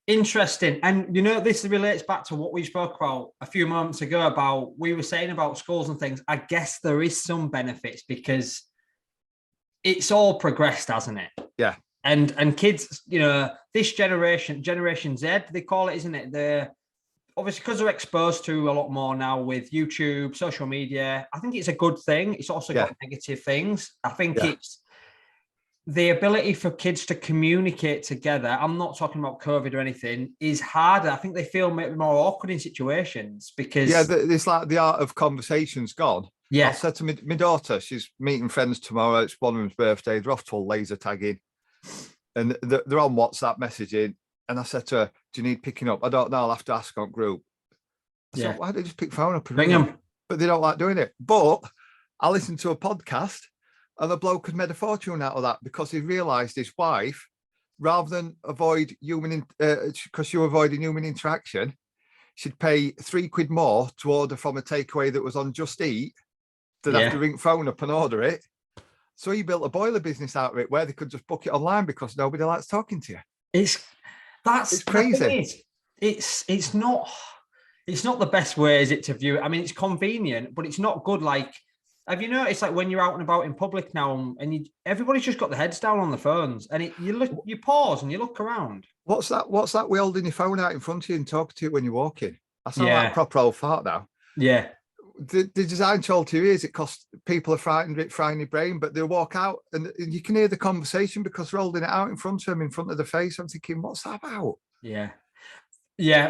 Interesting. And this relates back to what we spoke about a few moments ago about, we were saying about schools and things. I guess there is some benefits because it's all progressed, hasn't it? Yeah. And kids, this Generation Z, they call it, isn't it? They're obviously, because they're exposed to a lot more now with YouTube, social media. I think it's a good thing. It's also got negative things. I think it's the ability for kids to communicate together. I'm not talking about COVID or anything, is harder. I think they feel maybe more awkward in situations because... Yeah, it's like the art of conversation's gone. Yeah. I said to my daughter, she's meeting friends tomorrow. It's one of them's birthday. They're off to a laser tagging. and they're on WhatsApp messaging. And I said to her, "Do you need picking up?" "I don't know. I'll have to ask on group." I said, "Why don't you just pick the phone up and ring them?" But they don't like doing it. But I listened to a podcast, and the bloke had made a fortune out of that because he realised his wife, rather than avoid because you were avoiding human interaction, she'd pay £3 more to order from a takeaway that was on Just Eat than have to ring phone up and order it. So he built a boiler business out of it where they could just book it online because nobody likes talking to you. It's crazy. It's not the best way, is it, to view it? I mean, it's convenient, but it's not good. Like, have you noticed, like, when you're out and about in public now, and everybody's just got their heads down on the phones, and you pause and you look around. What's that? We holding your phone out in front of you and talking to you when you're walking. I sound like a proper old fart now. Yeah. The design told 2 years it costs people are frightened your brain, but they'll walk out and you can hear the conversation because they're holding it out in front of them, in front of the face. I'm thinking, what's that about? Yeah.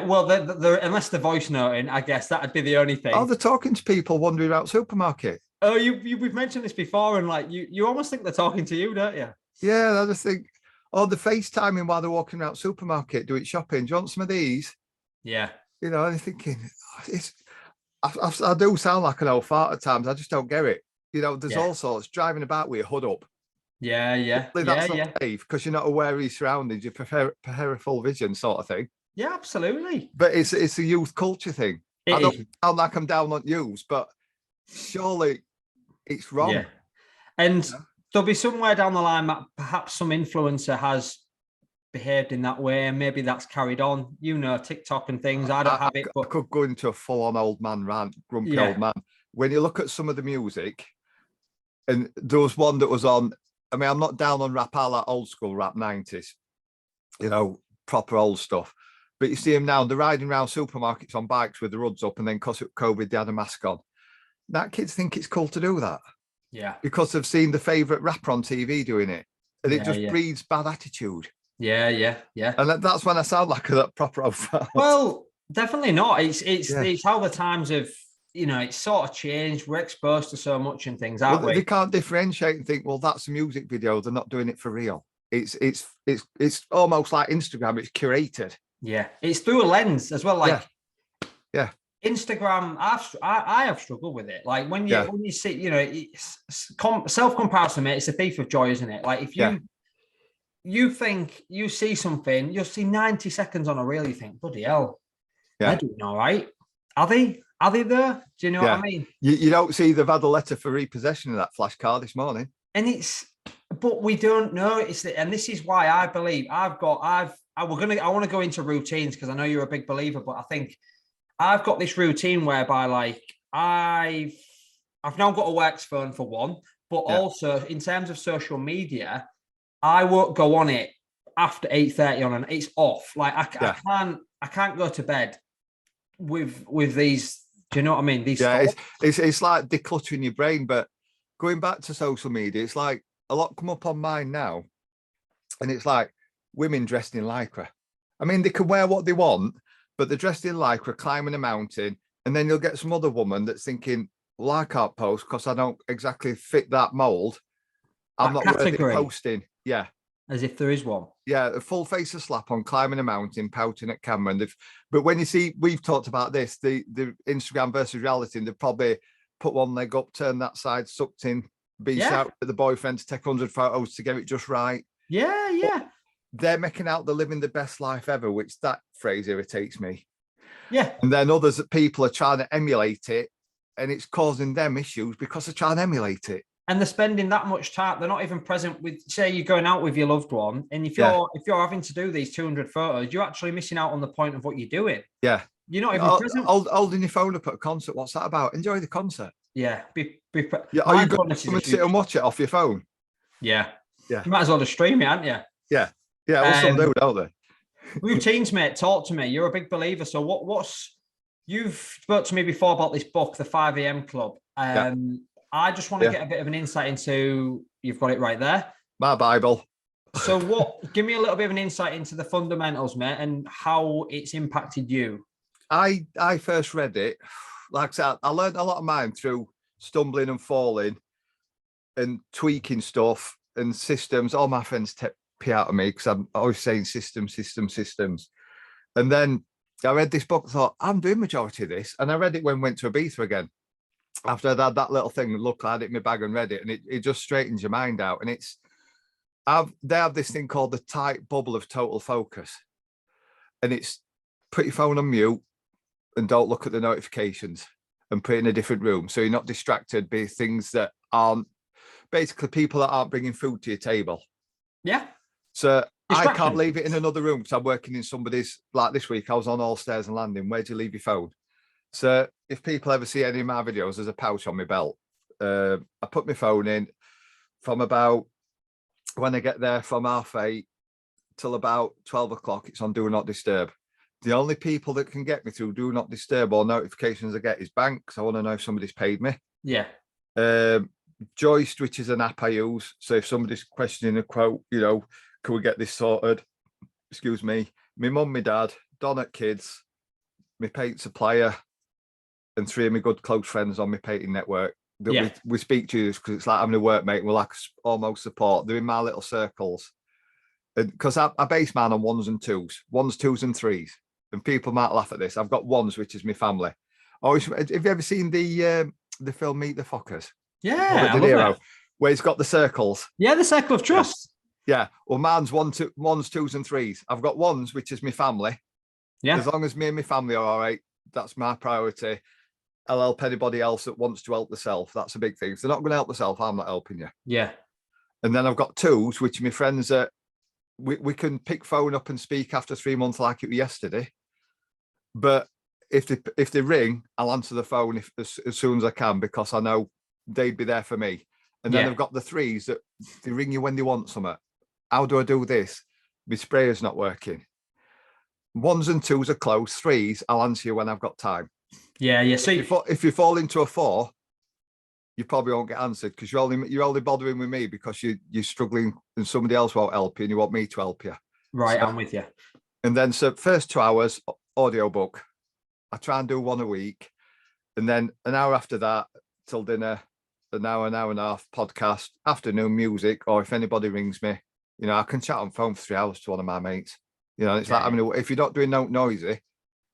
Well, unless they're voice noting, I guess that'd be the only thing. Oh, they're talking to people wandering about supermarket. Oh, we've mentioned this before, and like you almost think they're talking to you, don't you? Yeah, I just think, the FaceTiming while they're walking around supermarket doing shopping. Do you want some of these? Yeah. You know, I'm thinking, I do sound like an old fart at times. I just don't get it. You know, there's all sorts driving about with your hood up. Yeah. That's not safe because you're not aware of your surroundings. You prefer peripheral vision sort of thing. Yeah, absolutely. But it's a youth culture thing. I don't sound like I'm down on youths, but surely it's wrong. Yeah. And there'll be somewhere down the line that perhaps some influencer has behaved in that way, and maybe that's carried on. You know, TikTok and things. I don't have it. But I could go into a full-on old man rant, grumpy old man. When you look at some of the music, and there was one that was on. I mean, I'm not down on rap, I like old school rap, 90s. You know, proper old stuff. But you see them now, they're riding around supermarkets on bikes with the hoods up, and then because of COVID, they had a mask on. Now kids think it's cool to do that. Yeah. Because they've seen the favourite rapper on TV doing it. And it just breeds bad attitude. Yeah. And that's when I sound like that proper old fart. Well, definitely not. It's how the times have, it's sort of changed. We're exposed to so much and things, aren't we? They can't differentiate and think, well, that's a music video. They're not doing it for real. It's almost like Instagram. It's curated. Yeah, it's through a lens as well. Like, yeah. Instagram, I have struggled with it. Like when you see, self-comparison, mate, it's a thief of joy, isn't it? Like if you think you see something, you'll see 90 seconds on a reel, you think, bloody hell, they're doing all right. Are they there? Do you know what I mean? You don't see they've had a letter for repossession of that flash car this morning. And but we don't know. And this is why I believe I want to go into routines because I know you're a big believer, but I think I've got this routine whereby like I've now got a works phone for one, but also in terms of social media, I won't go on it after 8:30 on, and it's off. Like I can't go to bed with these. Do you know what I mean? These it's like decluttering your brain. But going back to social media, it's like a lot come up on mine now, and it's like women dressed in lycra. I mean, they can wear what they want, but they're dressed in lycra, climbing a mountain, and then you'll get some other woman that's thinking, well, I can't post because I don't exactly fit that mold. I'm not worth it posting. Yeah. As if there is one. Yeah, a full face of slap on, climbing a mountain, pouting at camera. But when you see, we've talked about this, the Instagram versus reality, and they've probably put one leg up, turned that side, sucked in, been out with the boyfriend to take 100 photos to get it just right. Yeah. But they're making out they're living the best life ever, which that phrase irritates me. Yeah. And then people are trying to emulate it, and it's causing them issues because they're trying to emulate it. And they're spending that much time. They're not even present with, say you're going out with your loved one. And if you're having to do these 200 photos, you're actually missing out on the point of what you're doing. Yeah. You're not even present. Holding your phone up at a concert. What's that about? Enjoy the concert. Yeah. Are you going to come and sit and watch it off your phone? Yeah. You might as well just stream it, aren't you? Yeah. Yeah. Well, some do, don't they? Routines, mate. Talk to me. You're a big believer. So you've spoke to me before about this book, The 5 a.m. Club. I just want to get a bit of an insight into, you've got it right there. My Bible. So give me a little bit of an insight into the fundamentals, mate, and how it's impacted you. I first read it, like I said, I learned a lot of mine through stumbling and falling and tweaking stuff and systems. All my friends pee out of me because I'm always saying systems. And then I read this book, thought, I'm doing majority of this. And I read it when I went to Ibiza again. After I'd had that little thing, look, I had it in my bag and read it. And it just straightens your mind out. And they have this thing called the tight bubble of total focus. And it's put your phone on mute and don't look at the notifications and put it in a different room. So you're not distracted by things that aren't, basically people that aren't bringing food to your table. Yeah. So I can't leave it in another room because I'm working in somebody's, like this week, I was on All Stairs and Landing. Where do you leave your phone? So if people ever see any of my videos, there's a pouch on my belt. I put my phone in from about, when I get there from 8:30 till about 12 o'clock, it's on Do Not Disturb. The only people that can get me through Do Not Disturb or notifications I get is banks. I want to know if somebody's paid me. Yeah. Joist, which is an app I use. So if somebody's questioning a quote, can we get this sorted? Excuse me. My mum, my dad, Don at Kids, my paint supplier, and 3 of my good close friends on my painting network. That we speak to because it's like having a workmate. We're like almost support. They're in my little circles. Because I base mine on 1s and 2s, 1s, 2s, and 3s. And people might laugh at this. I've got 1s, which is my family. Have you ever seen the film Meet the Fockers? Yeah, De Niro, where he's got the circles. Yeah, the circle of trust. Yeah. Well, mine's 1s, 2s, and 3s. I've got 1s, which is my family. Yeah. As long as me and my family are all right, that's my priority. I'll help anybody else that wants to help themselves. That's a big thing. If they're not going to help themselves, I'm not helping you. Yeah. And then I've got 2s, which are my friends that we can pick phone up and speak after 3 months like it was yesterday. But if they ring, I'll answer the phone as soon as I can because I know they'd be there for me. And then I've got the 3s that they ring you when they want something. How do I do this? My sprayer's not working. 1s and 2s are close. 3s, I'll answer you when I've got time. Yeah. So if you fall into a 4, you probably won't get answered because you're only bothering with me because you're struggling and somebody else won't help you and you want me to help you. Right, so, I'm with you. And then first 2 hours, audiobook. I try and do 1 a week. And then an hour after that till dinner, an hour and a half podcast, afternoon music, or if anybody rings me, I can chat on phone for 3 hours to one of my mates. It's like if you're not doing no noisy,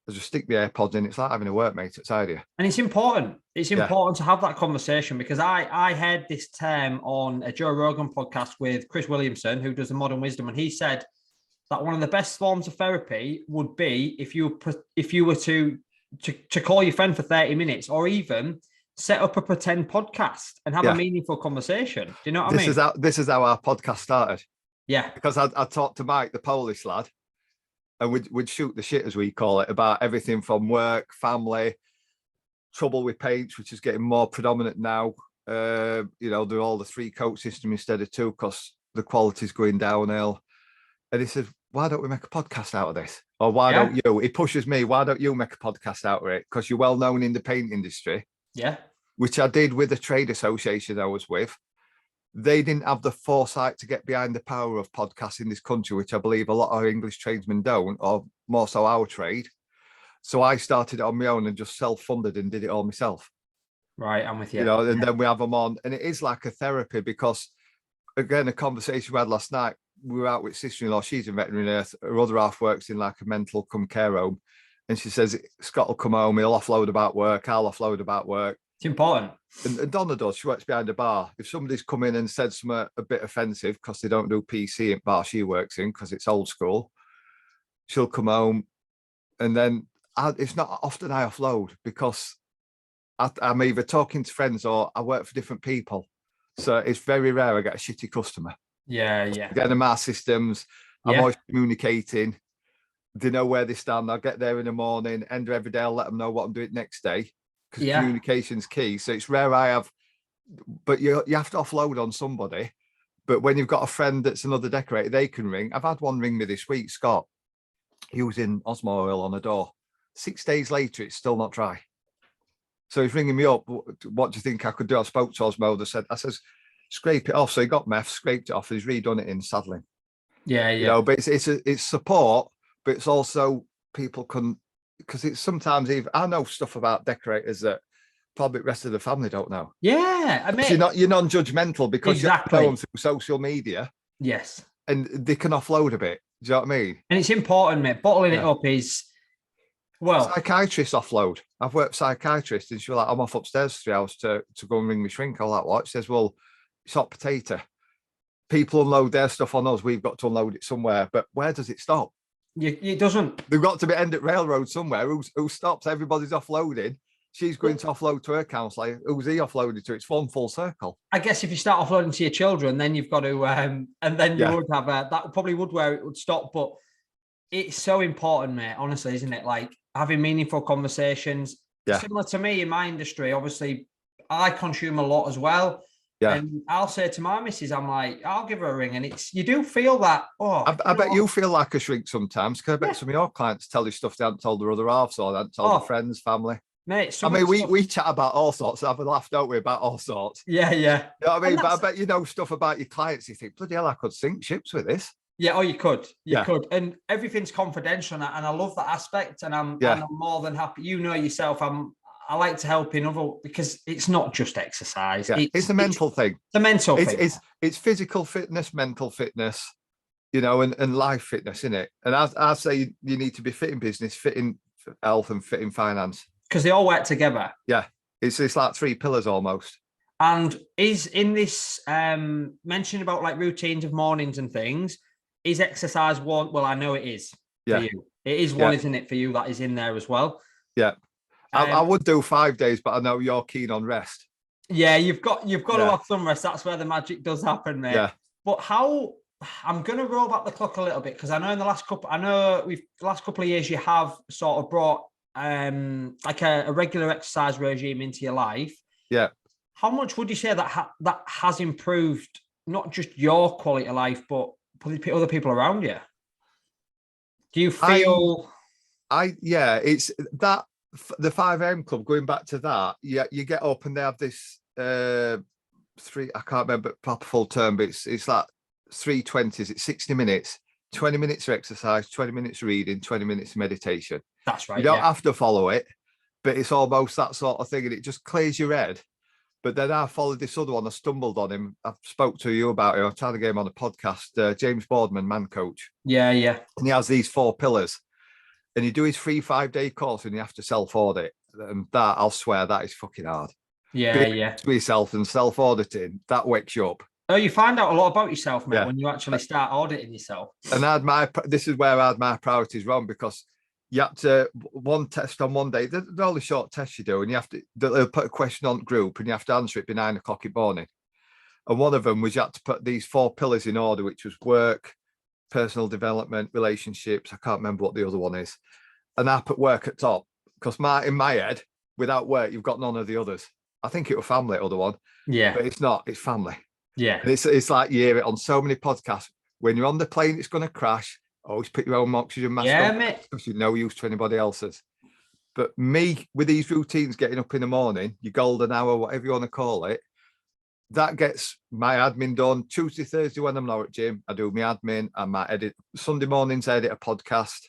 I just stick the AirPods in. It's like having a workmate outside you. And it's important. It's important to have that conversation because I heard this term on a Joe Rogan podcast with Chris Williamson, who does the Modern Wisdom, and he said that one of the best forms of therapy would be if you were to call your friend for 30 minutes or even set up a pretend podcast and have a meaningful conversation. Do you know what I mean? This is how our podcast started. Yeah. Because I talked to Mike, the Polish lad, and we'd shoot the shit, as we call it, about everything from work, family, trouble with paints, which is getting more predominant now. They're all the 3-coat system instead of 2 because the quality's going downhill. And he said, why don't we make a podcast out of this? Or why don't you? He pushes me, why don't you make a podcast out of it? Because you're well known in the paint industry. Yeah. Which I did with a trade association I was with. They didn't have the foresight to get behind the power of podcasts in this country, which I believe a lot of English tradesmen don't, or more so our trade. So I started it on my own and just self-funded and did it all myself. Right, I'm with you. And then we have them on, and it is like a therapy because, again, a conversation we had last night, we were out with sister-in-law, she's a veterinary nurse, her other half works in like a mental care home, and she says, Scott will come home, he'll offload about work, I'll offload about work. It's important. And Donna does, she works behind the bar. If somebody's come in and said something a bit offensive because they don't do PC in bar she works in because it's old school, she'll come home and then it's not often I offload because I'm either talking to friends or I work for different people. So it's very rare I get a shitty customer. Yeah. Getting my systems, I'm always communicating. They know where they stand. I'll get there in the morning, end of every day, I'll let them know what I'm doing next day. Because communication's key. So it's rare I have, but you have to offload on somebody. But when you've got a friend that's another decorator, they can ring. I've had one ring me this week, Scott, using Osmo oil on a door. 6 days later, it's still not dry. So he's ringing me up. What do you think I could do? I spoke to Osmo. I says, scrape it off. So he got meth, scraped it off. He's redone it in saddling. Yeah. But it's support, but it's also people can, because it's sometimes even I know stuff about decorators that probably the rest of the family don't know. Yeah, I mean, you're non-judgmental because you know them through social media. Yes, and they can offload a bit. Do you know what I mean? And it's important, mate. Bottling it up is, well, psychiatrists offload. I've worked with psychiatrists, and she was like, I'm off upstairs for 3 hours to go and ring my shrink. I was like, what? She says, well, it's hot potato. People unload their stuff on us. We've got to unload it somewhere. But where does it stop? It doesn't. They've got to be end at railroad somewhere. Who stops? Everybody's offloading. She's going to offload to her counsellor. Who's he offloaded to? It's one full circle. I guess if you start offloading to your children, then you've got to, and then you would have that probably would where it would stop. But it's so important, mate, honestly, isn't it? Like having meaningful conversations. Yeah. Similar to me in my industry, obviously, I consume a lot as well. Yeah. And I'll say to my missus, I'm like, I'll give her a ring. And you do feel that, I bet you feel like a shrink sometimes, because I bet some of your clients tell you stuff they haven't told their other halves or they haven't told their friends, family. Mate, I mean, we chat about all sorts. I've laughed, don't we, about all sorts. Yeah. You know what I mean? But I bet you know stuff about your clients. You think, bloody hell, I could sink ships with this. Yeah, you could. You could. And everything's confidential. And I love that aspect. And I'm more than happy. You know yourself, I like to help in other, because it's not just exercise. Yeah. It's a mental thing. The mental thing. It's physical fitness, mental fitness, you know, and life fitness, isn't it? And I say you need to be fit in business, fit in health, and fit in finance. Because they all work together. Yeah. It's like 3 pillars almost. And is in this mention about like routines of mornings and things, is exercise one? Well, I know it is for you. It is one, isn't it, for you, that is in there as well? Yeah. I would do 5 days, but I know you're keen on rest. Yeah, you've got to have some rest. That's where the magic does happen, mate. Yeah. But I'm going to roll back the clock a little bit, because I know in the last couple of years you have sort of brought like a regular exercise regime into your life. Yeah. How much would you say that has improved not just your quality of life, but other people around you? Do you feel? It's that. The 5 a.m. club, going back to that, you get up and they have this 3, I can't remember proper full term, but it's like 3:20s. It's 60 minutes, 20 minutes of exercise, 20 minutes reading, 20 minutes of meditation. That's right. You don't have to follow it, but it's almost that sort of thing, and it just clears your head. But then I followed this other one. I stumbled on him. I spoke to you about it. I'm trying to get him on a podcast. James Boardman, Man Coach. Yeah. And he has these 4 pillars. And you do his free 5-day course, and you have to self-audit. And that, I'll swear, that is fucking hard. Yeah. To yourself and self-auditing, that wakes you up. Oh, you find out a lot about yourself, mate, when you actually start auditing yourself. And this is where I had my priorities wrong, because you have to, one test on one day, they're only short tests you do, and they'll put a question on group, and you have to answer it by 9 o'clock in the morning. And one of them was you had to put these 4 pillars in order, which was work, personal development, relationships. I can't remember what the other one is. And I put work at top, because in my head, without work, you've got none of the others. I think it was family, other one. Yeah. But it's not, it's family. Yeah. And it's like you hear it on so many podcasts. When you're on the plane, it's going to crash. Always put your own oxygen mask on, mate, because you're no use to anybody else's. But me, with these routines, getting up in the morning, your golden hour, whatever you want to call it, that gets my admin done. Tuesday, Thursday, when I'm not at gym, I do my admin and my edit. Sunday mornings, I edit a podcast.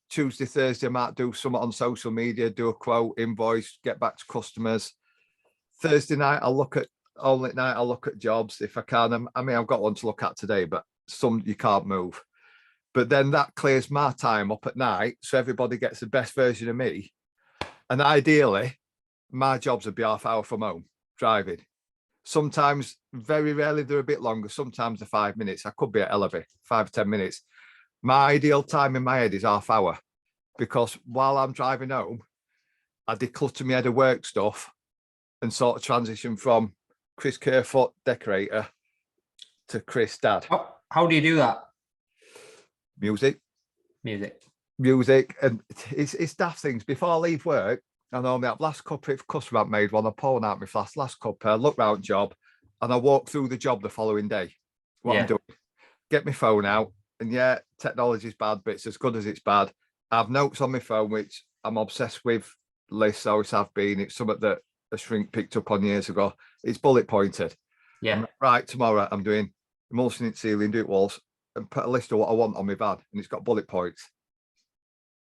Tuesday, Thursday, I might do something on social media, do a quote, invoice, get back to customers. Thursday night, I'll look at jobs if I can. I mean, I've got one to look at today, but some you can't move. But then that clears my time up at night, so everybody gets the best version of me. And ideally, my jobs would be half hour from home, driving. Sometimes, very rarely, they're a bit longer. Sometimes they're 5 minutes. I could be at Elevy, 5 or 10 minutes. My ideal time in my head is half hour, because while I'm driving home, I declutter my head of work stuff and sort of transition from Chris Kerfoot, decorator, to Chris, dad. How do you do that? Music. And it's daft things. Before I leave work, I normally have last cup, if customer haven't made one, I pour out my flask, last cup, I look round job, and I walk through the job the following day. I'm doing. Get my phone out, and technology's bad, but it's as good as it's bad. I have notes on my phone, which I'm obsessed with. Lists always have been. It's something that a shrink picked up on years ago. It's bullet pointed. Yeah. Right, tomorrow I'm doing emulsioning ceiling, do it walls, and put a list of what I want on my van, and it's got bullet points.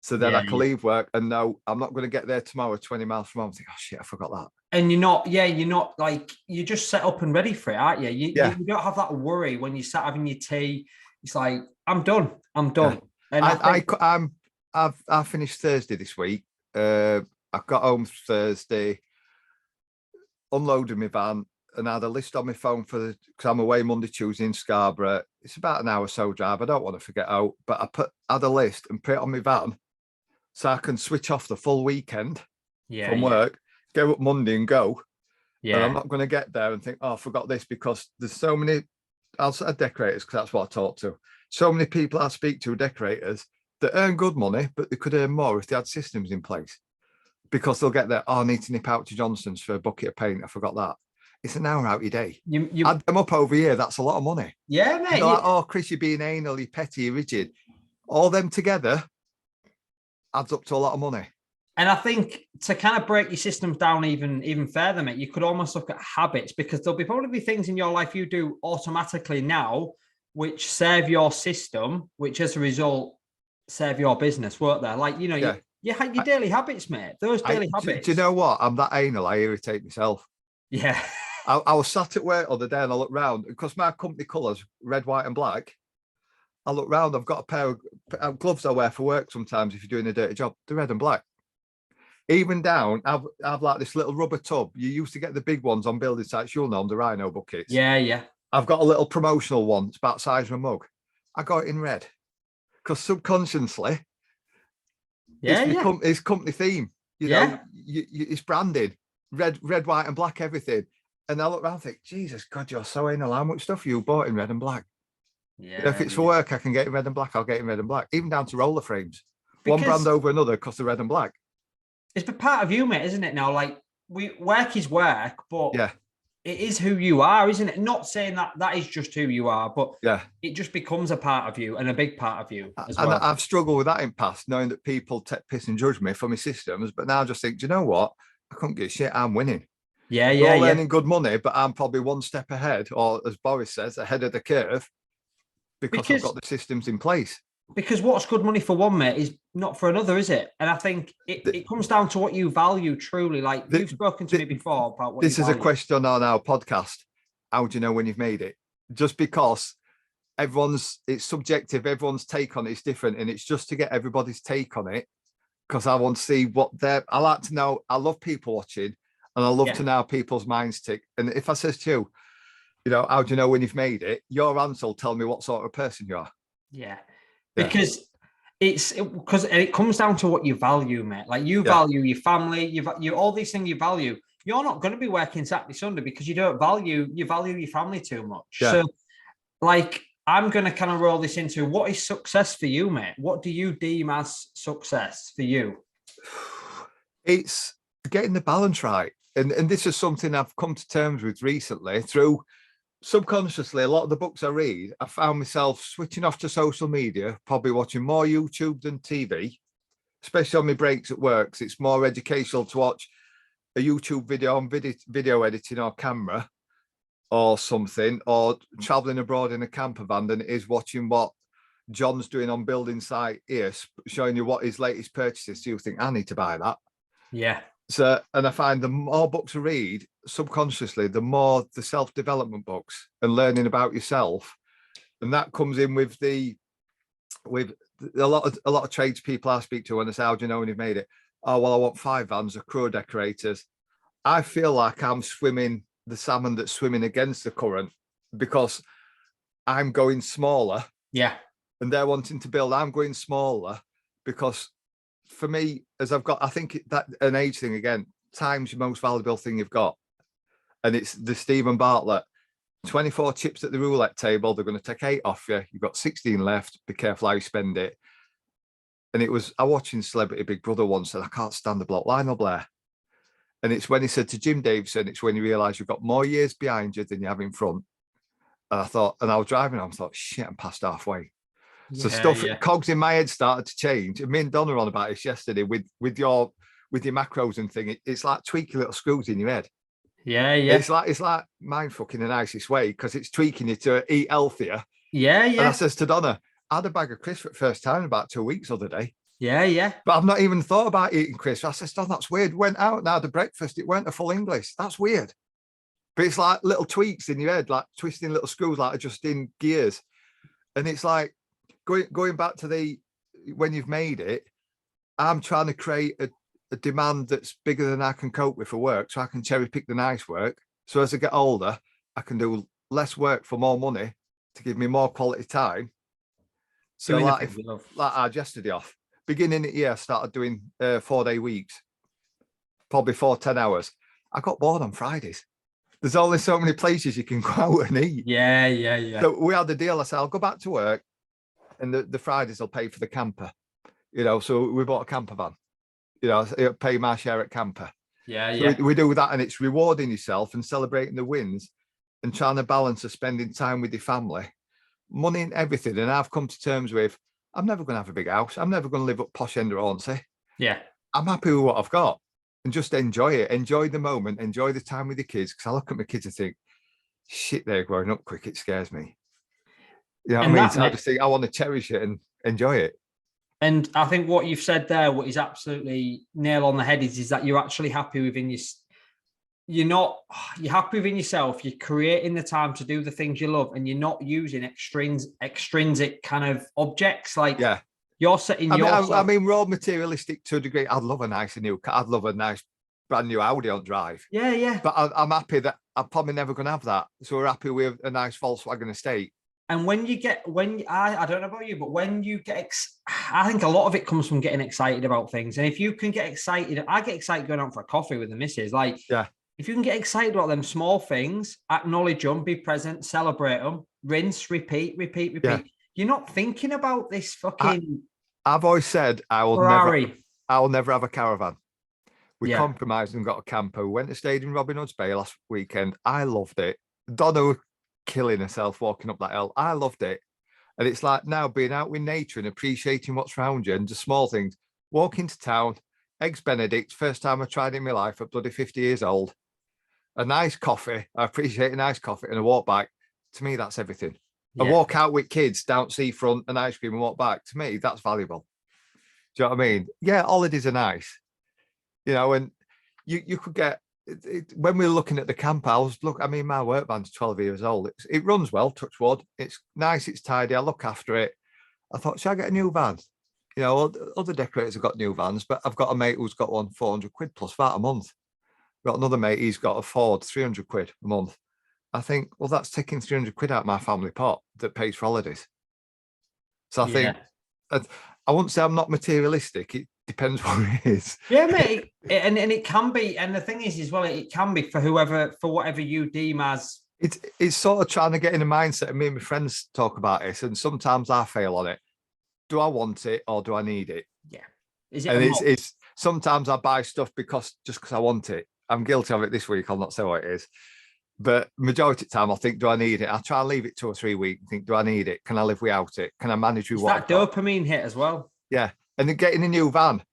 So then I can leave work and know I'm not going to get there tomorrow 20 miles from home. I think, oh shit, I forgot that. And you're not like, you're just set up and ready for it, aren't you? You don't have that worry when you start having your tea. It's like, I'm done. Yeah. And I finished Thursday this week. I got home Thursday, unloaded my van, and I had a list on my phone because I'm away Monday, Tuesday in Scarborough. It's about an hour or so drive. I don't want to forget out, but I had a list and put it on my van so I can switch off the full weekend from work, go up Monday and go. Yeah. And I'm not going to get there and think, oh, I forgot this, because there's so many outside decorators, because that's what I talk to. So many people I speak to, decorators, that earn good money, but they could earn more if they had systems in place. Because they'll get there, oh, I need to nip out to Johnson's for a bucket of paint. I forgot that. It's an hour out your day. Add them up over here, that's a lot of money. Yeah, mate. Like, oh, Chris, you're being anal, you're petty, you're rigid. All them together adds up to a lot of money. And I think to kind of break your systems down even further, mate, you could almost look at habits, because there'll probably be things in your life you do automatically now which serve your system, which as a result serve your business, won't there? Like, your daily habits, mate. Those daily habits. Do you know what? I'm that anal, I irritate myself. Yeah. I was sat at work the other day and I looked round, because my company colours, red, white and black. I look round, I've got a pair of gloves I wear for work sometimes if you're doing a dirty job. They're red and black. Even down, I've like this little rubber tub. You used to get the big ones on building sites. You'll know them, the Rhino buckets. Yeah. I've got a little promotional one. It's about the size of a mug. I got it in red because subconsciously, it's company theme. You know, it's branded red, white, and black, everything. And I look around and think, Jesus God, you're so anal. How much stuff you bought in red and black? Yeah. If it's for work, I can get in red and black. I'll get in red and black, even down to roller frames. One brand over another because they're red and black. It's a part of you, mate, isn't it? Now, like, work is work, but it is who you are, isn't it? Not saying that is just who you are, but it just becomes a part of you and a big part of you as well. And I've struggled with that in past, knowing that people take piss and judge me for my systems, but now I just think, do you know what? I couldn't give a shit. I'm winning. They're all earning good money, but I'm probably one step ahead, or as Boris says, ahead of the curve, because I've got the systems in place. Because what's good money for one, mate, is not for another, is it? And I think it comes down to what you value truly. Like, you've spoken to me before about what this is a question on our podcast. How do you know when you've made it? Just because it's subjective, everyone's take on it is different, and it's just to get everybody's take on it, because I want to see I like to know. I love people watching, and I love to know how people's minds tick. And if I says to you, how do you know when you've made it? Your answer will tell me what sort of person you are. Yeah. Because it comes down to what you value, mate. Like, you value your family, you all these things you value. You're not going to be working Saturday, Sunday because you value your family too much. Yeah. So, like, I'm going to kind of roll this into, what is success for you, mate? What do you deem as success for you? It's getting the balance right. And this is something I've come to terms with recently through subconsciously. A lot of the books I read, I found myself switching off to social media, probably watching more YouTube than TV, especially on my breaks at work. It's more educational to watch a YouTube video on video editing or camera or something, or traveling abroad in a camper van, than it is watching what John's doing on building site here, showing you what his latest purchases. So you think, I need to buy that. Yeah. So, and I find the more books I read subconsciously, the more the self-development books and learning about yourself. And that comes in with a lot of tradespeople I speak to when I say, how do you know when you've made it? Oh, well, I want 5 vans of crew decorators. I feel like I'm swimming the salmon that's swimming against the current, because I'm going smaller. Yeah. And they're wanting to build. I'm going smaller because, for me, as I've got, I think that an age thing again, time's your most valuable thing you've got. And it's the Stephen Bartlett, 24 chips at the roulette table. They're going to take 8 off you. You've got 16 left. Be careful how you spend it. And I was watching Celebrity Big Brother once, and I can't stand the bloke Lionel Blair. And it's when he said to Jim Davison, it's when you realise you've got more years behind you than you have in front. And I thought, and I was driving, I thought, shit, I'm past halfway. So cogs in my head started to change. And me and Donna were on about this yesterday with your macros and thing. It's like tweaking little screws in your head. Yeah. It's like mind fucking the nicest way, because it's tweaking you to eat healthier. Yeah. And I says to Donna, I had a bag of crisps for the first time in about 2 weeks the other day. Yeah, yeah. But I've not even thought about eating crisps. I said, oh, that's weird. Went out now to breakfast. It weren't a full English. That's weird. But it's like little tweaks in your head, like twisting little screws, like adjusting gears. And it's like going back to when you've made it, I'm trying to create a demand that's bigger than I can cope with for work, so I can cherry pick the nice work. So as I get older, I can do less work for more money to give me more quality time. So like I had yesterday off, beginning of the year, I started doing 4-day weeks, probably 10 hours. I got bored on Fridays. There's only so many places you can go out and eat. Yeah, yeah, yeah. So we had the deal. I said, I'll go back to work and the Fridays I'll pay for the camper. So we bought a camper van. It'll pay my share at camper. Yeah, so yeah. We do that, and it's rewarding yourself and celebrating the wins and trying to balance of spending time with your family, money and everything. And I've come to terms with, I'm never going to have a big house. I'm never going to live up posh end of Hornsey. Yeah. I'm happy with what I've got and just enjoy it. Enjoy the moment. Enjoy the time with the kids. Because I look at my kids and think, shit, they're growing up quick. It scares me. You know what I mean? So I just think I want to cherish it and enjoy it. And I think what you've said there, what is absolutely nail on the head, is that you're actually happy within you're happy within yourself. You're creating the time to do the things you love, and you're not using extrinsic kind of objects. Like, yeah, you're setting I mean, we're all materialistic to a degree. I'd love a nice new car. I'd love a nice brand new Audi on drive. Yeah, yeah. But I'm happy that I'm probably never going to have that. So we're happy with a nice Volkswagen estate. And I don't know about you, but when you get, I think a lot of it comes from getting excited about things. And if you can get excited, I get excited going out for a coffee with the missus. Like, yeah, if you can get excited about them small things, acknowledge them, be present, celebrate them, rinse, repeat. Yeah. You're not thinking about this fucking. I've always said I will never have a caravan. We compromised and got a camper. We went to stayed in Robin Hood's Bay last weekend. I loved it. Donna killing herself walking up that hill. I loved it. And it's like now being out with nature and appreciating what's around you and just small things. Walk into town, Eggs Benedict, first time I tried it in my life at bloody 50 years old. A nice coffee. I appreciate a nice coffee and a walk back. To me, that's everything. Yeah. A walk out with kids down seafront and ice cream and walk back. To me, that's valuable. Do you know what I mean? Yeah, holidays are nice. And you could get, when we were looking at the camp, my work van's 12 years old. It runs well, touch wood. It's nice, it's tidy. I look after it. I thought, should I get a new van? Other decorators have got new vans, but I've got a mate who's got one 400 quid plus VAT a month. Got another mate, he's got a Ford 300 quid a month. I think, well, that's taking 300 quid out of my family pot that pays for holidays. So I think, I wouldn't say I'm not materialistic. It depends what it is. Yeah, mate. And it can be. And the thing is, as well, it can be for whatever you deem as. It's sort of trying to get in a mindset. And me and my friends talk about this, and sometimes I fail on it. Do I want it or do I need it? Yeah. It's sometimes I buy stuff just because I want it. I'm guilty of it this week. I'll not say what it is. But majority of the time, I think, do I need it? I try and leave it 2 or 3 weeks and think, do I need it? Can I live without it? Can I manage with what? That dopamine hit as well. Yeah. And then getting a new van,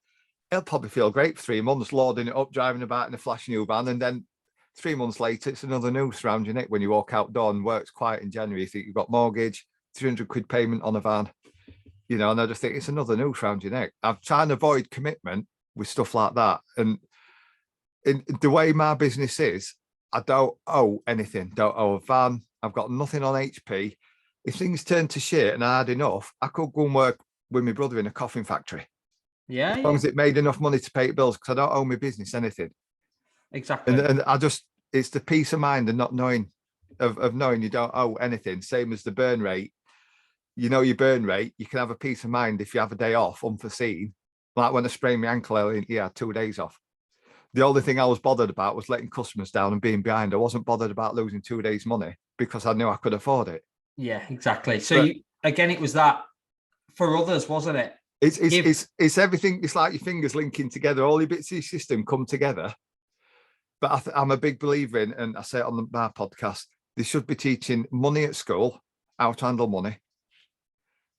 it'll probably feel great for 3 months, loading it up, driving about in a flash new van. And then 3 months later, it's another new surrounding it. When you walk outdoor and work's quiet in January, you think you've got mortgage, 300 quid payment on a van, and I just think it's another noose around your neck. I'm trying to avoid commitment with stuff like that. And in the way my business is, I don't owe anything. Don't owe a van. I've got nothing on HP. If things turn to shit and I had enough, I could go and work with my brother in a coffin factory. Yeah. As long as it made enough money to pay bills, because I don't owe my business anything. Exactly. And it's the peace of mind and not knowing of knowing you don't owe anything. Same as the burn rate. Your burn rate, you can have a peace of mind if you have a day off unforeseen. Like when I sprained my ankle, I had 2 days off. The only thing I was bothered about was letting customers down and being behind. I wasn't bothered about losing 2 days' money because I knew I could afford it. Yeah, exactly. So it was that for others, wasn't it? It's everything. It's like your fingers linking together. All your bits of your system come together. But I'm a big believer in, and I say it on my podcast, they should be teaching money at school, how to handle money.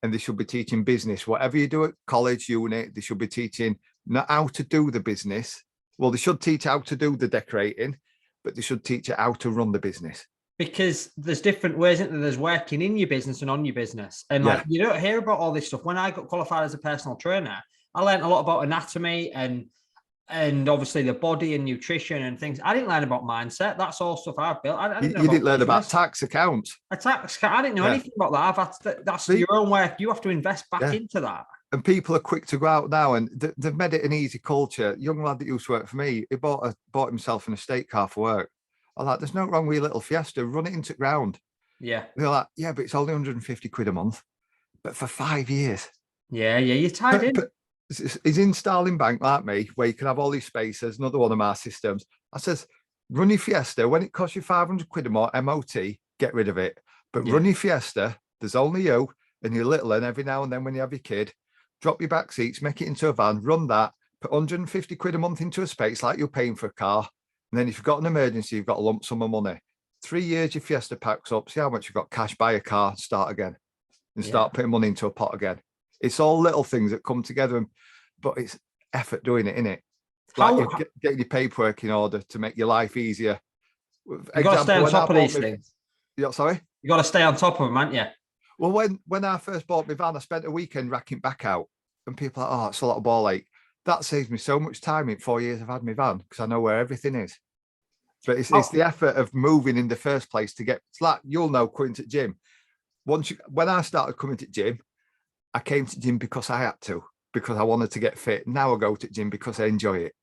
And they should be teaching business. Whatever you do at college, uni, they should be teaching not how to do the business. Well, they should teach how to do the decorating, but they should teach you how to run the business. Because there's different ways, isn't there? There's working in your business and on your business. And you don't hear about all this stuff. When I got qualified as a personal trainer, I learned a lot about anatomy and obviously the body and nutrition and things. I didn't learn about mindset. That's all stuff I've built. I didn't know You didn't about learn about business. tax accounts. I didn't know anything about that. That's your own work. You have to invest back into that. And people are quick to go out now, and they've made it an easy culture. Young lad that used to work for me, he bought himself an estate car for work. I'm like, there's no wrong with your little Fiesta. Run it into ground. Yeah. They're like, yeah, but it's only 150 quid a month. But for 5 years. Yeah, you're tied in. But he's in Starling Bank like me, where you can have all these spaces, another one of my systems. I says, run your Fiesta. When it costs you 500 quid a more MOT, get rid of it. But run your Fiesta. There's only you and your little, and every now and then when you have your kid, drop your back seats, make it into a van, run that, put 150 quid a month into a space like you're paying for a car. And then if you've got an emergency, you've got a lump sum of money. 3 years, your Fiesta packs up, see how much you've got cash, buy a car, start again, and start putting money into a pot again. It's all little things that come together, but it's effort doing it, innit? Like getting your paperwork in order to make your life easier. You've got to stay on top of these things. Sorry? You got to stay on top of them, haven't you? Well, when I first bought my van, I spent a weekend racking back out, and people are like, oh, it's a lot of ball ache. That saves me so much time in 4 years I've had my van, because I know where everything is. But it's the effort of moving in the first place to get. It's like, you'll know, coming to gym. When I started coming to gym, I came to gym because I had to, because I wanted to get fit. Now I go to gym because I enjoy it.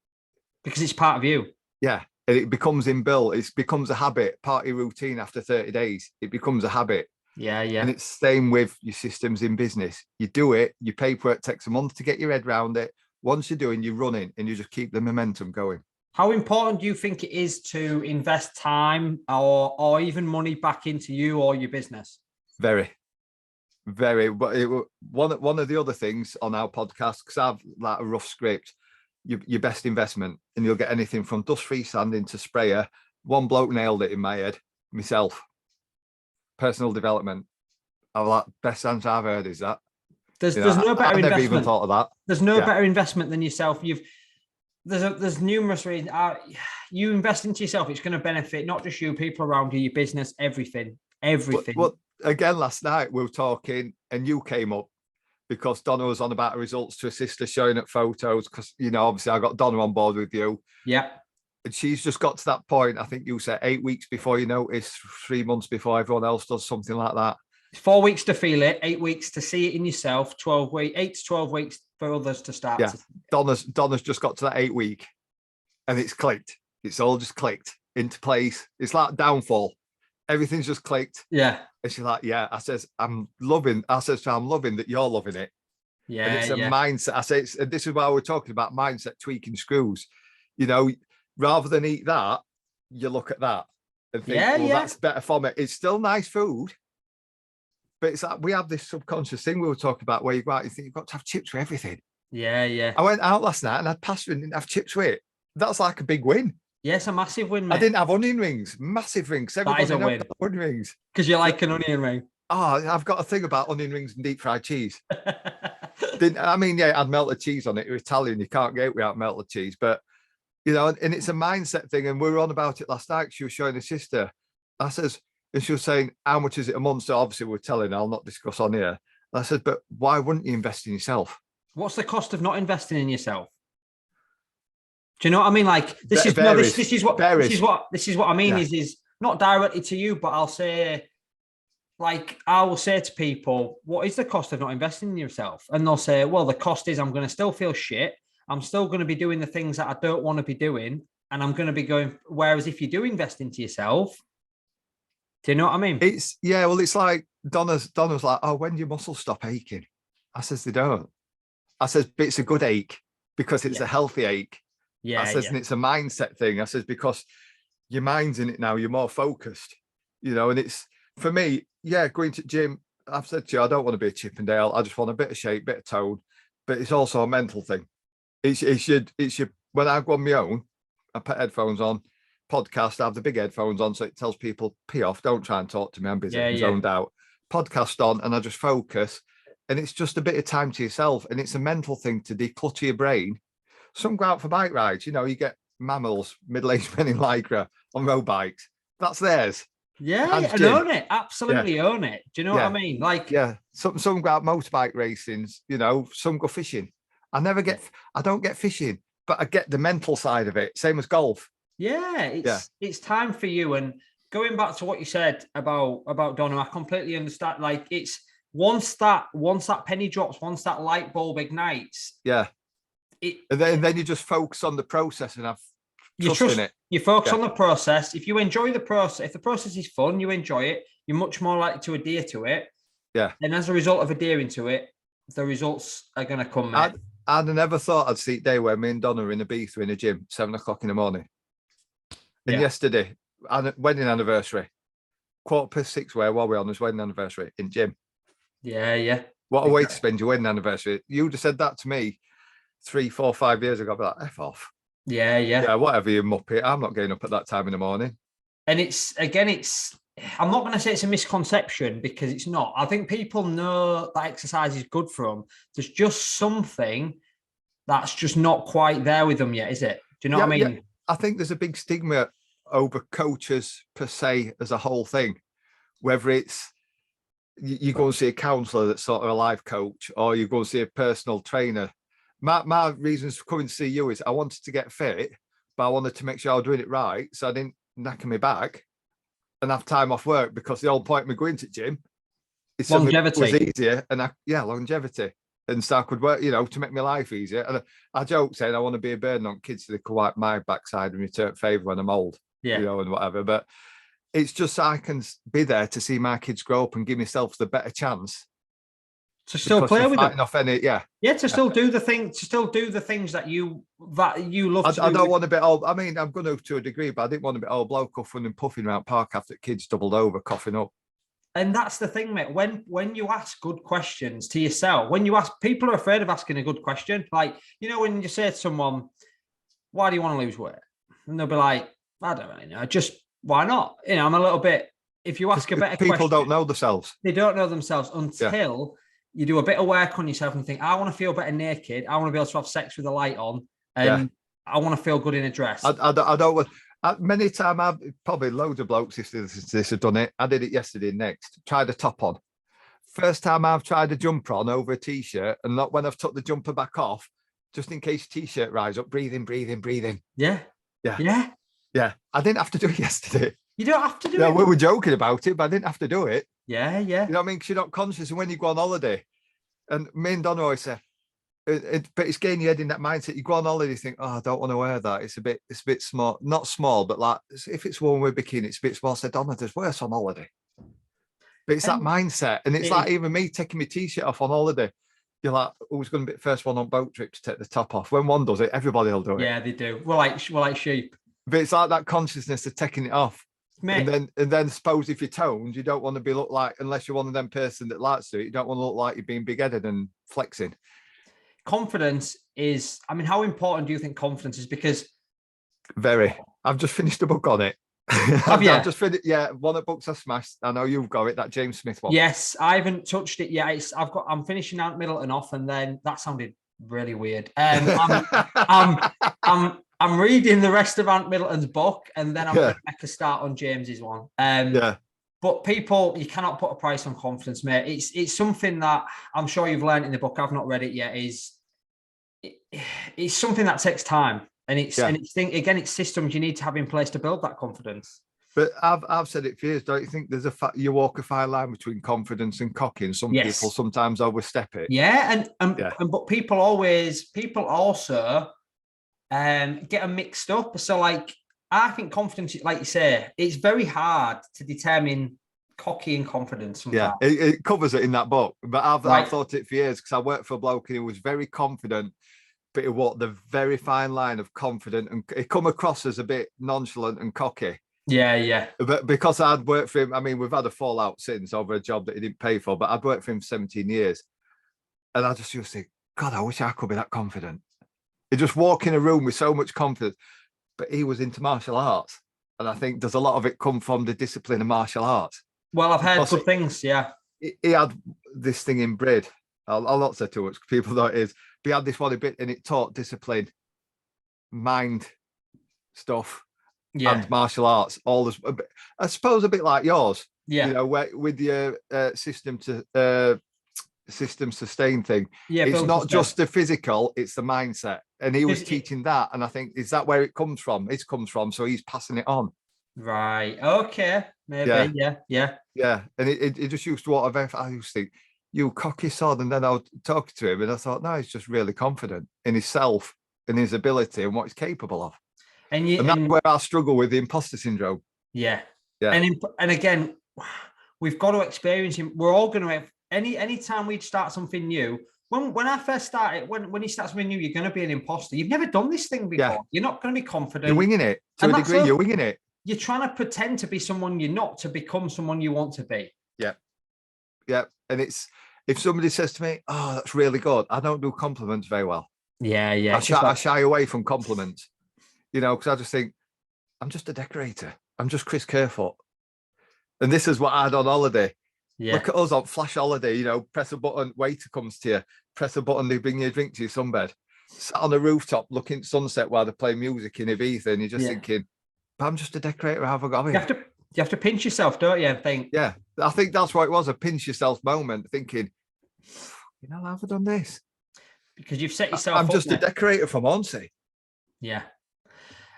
Because it's part of you. Yeah. And it becomes inbuilt. It becomes a habit, part of your routine after 30 days. It becomes a habit. Yeah. And it's the same with your systems in business. You do it, your paperwork takes a month to get your head around it. Once you're doing, you're running, and you just keep the momentum going. How important do you think it is to invest time or even money back into you or your business? Very. But one of the other things on our podcast, because I've like a rough script, your best investment, and you'll get anything from dust-free sanding to sprayer. One bloke nailed it in my head, myself. Personal development. I'm like, best answer I've heard is that. There's no better investment. I never even thought of that. There's no better investment than yourself. There's numerous reasons. You invest into yourself, it's going to benefit not just you, people around you, your business, everything. But again, last night we were talking, and you came up because Donna was on about her results to her sister, showing at photos. Because obviously I got Donna on board with you. Yeah. And she's just got to that point. I think you said 8 weeks before you notice, 3 months before everyone else does, something like that. 4 weeks to feel it, 8 weeks to see it in yourself, 8 to 12 weeks for others to start. Yeah, Donna's just got to that 8 week, and it's clicked. It's all just clicked into place. It's like downfall. Everything's just clicked. Yeah. And she's like, yeah. I says, I'm loving that you're loving it. Yeah. And it's a mindset. I say, and this is why we're talking about mindset tweaking screws. Rather than eat that, you look at that and think, that's better for me. It's still nice food. But it's like, we have this subconscious thing we were talking about where you go out and think you've got to have chips with everything. Yeah. I went out last night and I had pasta and didn't have chips with it. That's like a big win. Yes, a massive win, mate. I didn't have onion rings. Massive rings. Everybody knows onion rings. Because you like an onion ring. Oh, I've got a thing about onion rings and deep fried cheese. It had melted cheese on it. You're Italian, you can't get it without melted cheese. But, and it's a mindset thing. And we were on about it last night. She was showing her sister. I says, and she was saying, how much is it a month? So obviously we're telling her, I'll not discuss on here. And I said, but why wouldn't you invest in yourself? What's the cost of not investing in yourself? Do you know what I mean? Like this is what I mean is not directly to you, but I'll say, like, I will say to people, what is the cost of not investing in yourself? And they'll say, well, the cost is I'm going to still feel shit. I'm still going to be doing the things that I don't want to be doing. And I'm going to be going, whereas if you do invest into yourself, do you know what I mean? It's like Donna's like, oh, when do your muscles stop aching? I says, they don't. I says, but it's a good ache because it's a healthy ache. Yeah. I says, and it's a mindset thing. I says, because your mind's in it now, you're more focused, and it's, for me, going to gym, I've said to you, I don't want to be a Chippendale. I just want a bit of shape, bit of tone, but it's also a mental thing. It should, when I go on my own, I put headphones on, podcast, I have the big headphones on, so it tells people, pee off, don't try and talk to me, I'm busy, I'm zoned out. Podcast on, and I just focus, and it's just a bit of time to yourself, and it's a mental thing to declutter your brain. Some go out for bike rides, you get mammals, middle-aged men in Lycra on road bikes. That's theirs. Yeah, and own it. Absolutely own it. Do you know what I mean? Like, some go out motorbike racing, some go fishing. I don't get fishing, but I get the mental side of it. Same as golf. Yeah, it's time for you. And going back to what you said about Dono, I completely understand. Like, it's once that penny drops, once that light bulb ignites. Yeah. And then you just focus on the process and have trust in it. You focus on the process. If you enjoy the process, if the process is fun, you enjoy it, you're much more likely to adhere to it. Yeah. And as a result of adhering to it, the results are going to come, mate. I'd never thought I'd see a day where me and Donna are in Ibiza in a gym, 7 o'clock in the morning. And yesterday, wedding anniversary, 6:15 while we're on his wedding anniversary in gym. Yeah. What a way to spend your wedding anniversary. You'd have said that to me 3, 4, 5 years ago. I'd be like, F off. Yeah, whatever, you muppet. I'm not getting up at that time in the morning. And I'm not going to say it's a misconception, because it's not. I think people know that exercise is good for them. There's just something that's just not quite there with them yet, is it? Do you know what I mean? Yeah. I think there's a big stigma over coaches per se as a whole thing, whether it's you go and see a counsellor that's sort of a life coach, or you go and see a personal trainer. My reasons for coming to see you is I wanted to get fit, but I wanted to make sure I was doing it right, so I didn't knacker me back and have time off work, because the whole point of me going to gym is longevity was easier, and longevity. And so I could work, to make my life easier. And I joke saying I want to be a burden on kids so they can wipe my backside and return favour when I'm old, and whatever. But it's just so I can be there to see my kids grow up and give myself the better chance to still play with them. To still do the things that you love. I don't want to be old. I mean, I'm going to a degree, but I didn't want to be old bloke huffing and puffing around park after kids doubled over, coughing up. And that's the thing, mate. When you ask good questions to yourself, people are afraid of asking a good question. Like, when you say to someone, why do you want to lose weight? And they'll be like, I don't really know. Just, why not? I'm a little bit, if you ask a better question. People don't know themselves. They don't know themselves until you do a bit of work on yourself and think, I want to feel better naked. I want to be able to have sex with the light on. And I want to feel good in a dress. I don't many times, I've probably loads of blokes this have done it. I did it yesterday next. Tried a top on. First time I've tried a jumper on over a t-shirt, and not when I've took the jumper back off, just in case t-shirt rise up, breathe in. Yeah. I didn't have to do it yesterday. You don't have to do it. We were joking about it, but I didn't have to do it. Yeah. You know what I mean? Because you're not conscious. And when you go on holiday, and me and Donna always say, but it's getting your head in that mindset. You go on holiday, you think, I don't want to wear that. It's a bit small, not small, but like if it's worn with bikini, it's a bit small. I said, Donna, there's worse on holiday. But it's that mindset. And it's like even me taking my t-shirt off on holiday. You're like, who's going to be the first one on boat trip to take the top off? When one does it, everybody will do it. Yeah, they do. We're like sheep. But it's like that consciousness of taking it off. Mate. And then suppose if you're toned, you don't want to be look like, unless you're one of them person that likes to, you don't want to look like you're being big-headed and flexing. Confidence is, how important do you think confidence is? Because I've just finished a book on it. Have you? I've just finished, one of the books I smashed. I know you've got it, that James Smith one. Yes, I haven't touched it yet. I'm finishing Ant Middleton off, and then that sounded really weird. I'm reading the rest of Ant Middleton's book, and then I'm going to make a start on James's one. But people, you cannot put a price on confidence, mate. It's something that I'm sure you've learned in the book. I've not read it yet. It's something that takes time, and it's systems you need to have in place to build that confidence. But I've said it for years. Don't you think there's you walk a fine line between confidence and cocky, and some people sometimes overstep it. Yeah, but people also get them mixed up. So like, I think confidence, like you say, it's very hard to determine cocky and confidence. Sometimes. Yeah, it covers it in that book. But I've thought it for years, because I worked for a bloke and he was very confident, but it walked the very fine line of confident, and it come across as a bit nonchalant and cocky. Yeah. But because I'd worked for him, we've had a fallout since over a job that he didn't pay for, but I'd worked for him 17 years. And I just used to think, God, I wish I could be that confident. He just walk in a room with so much confidence. But he was into martial arts. And I think there's a lot of it come from the discipline of martial arts. Well, I've heard good things, yeah. He had this thing inbred. I'll not say too much, people know it is. But he had this one bit, and it taught discipline, mind stuff, and martial arts. All this, I suppose, a bit like yours. Yeah. With your system to system sustain thing. Yeah, it's build not sustain. just the physical, it's the mindset. And he was Is it- teaching that. And I think, is that where it comes from? It comes from. So he's passing it on. Right. Okay. Maybe. Yeah. Yeah. And it just used to what I used to think, you cocky sod. And then I would talk to him and I thought, no, he's just really confident in himself and his ability and what he's capable of. And that's where I struggle with the imposter syndrome. Yeah. Yeah. And again, we've got to experience him. We're all going to have any time we'd start something new. When I first started, when you start something new, you're going to be an imposter. You've never done this thing before. Yeah. You're not going to be confident. You're winging it to a degree. You're winging it. You're trying to pretend to be someone you're not to become someone you want to be. Yeah. Yeah. And it's, if somebody says to me, oh, that's really good, I don't do compliments very well. Yeah. Yeah. I shy away from compliments, because I just think, I'm just a decorator. I'm just Chris Kerfoot. And this is what I had on holiday. Yeah. Look at us on flash holiday, press a button, waiter comes to you, press a button, they bring you a drink to your sunbed. Sat on a rooftop looking at sunset while they're playing music in Ibiza, and you're just thinking, but I'm just a decorator, how have I got here? You have to pinch yourself, don't you? And think. Yeah, I think that's what it was, a pinch yourself moment, thinking, how have I done this? Because you've set yourself I'm just a decorator from Hornsey. Yeah.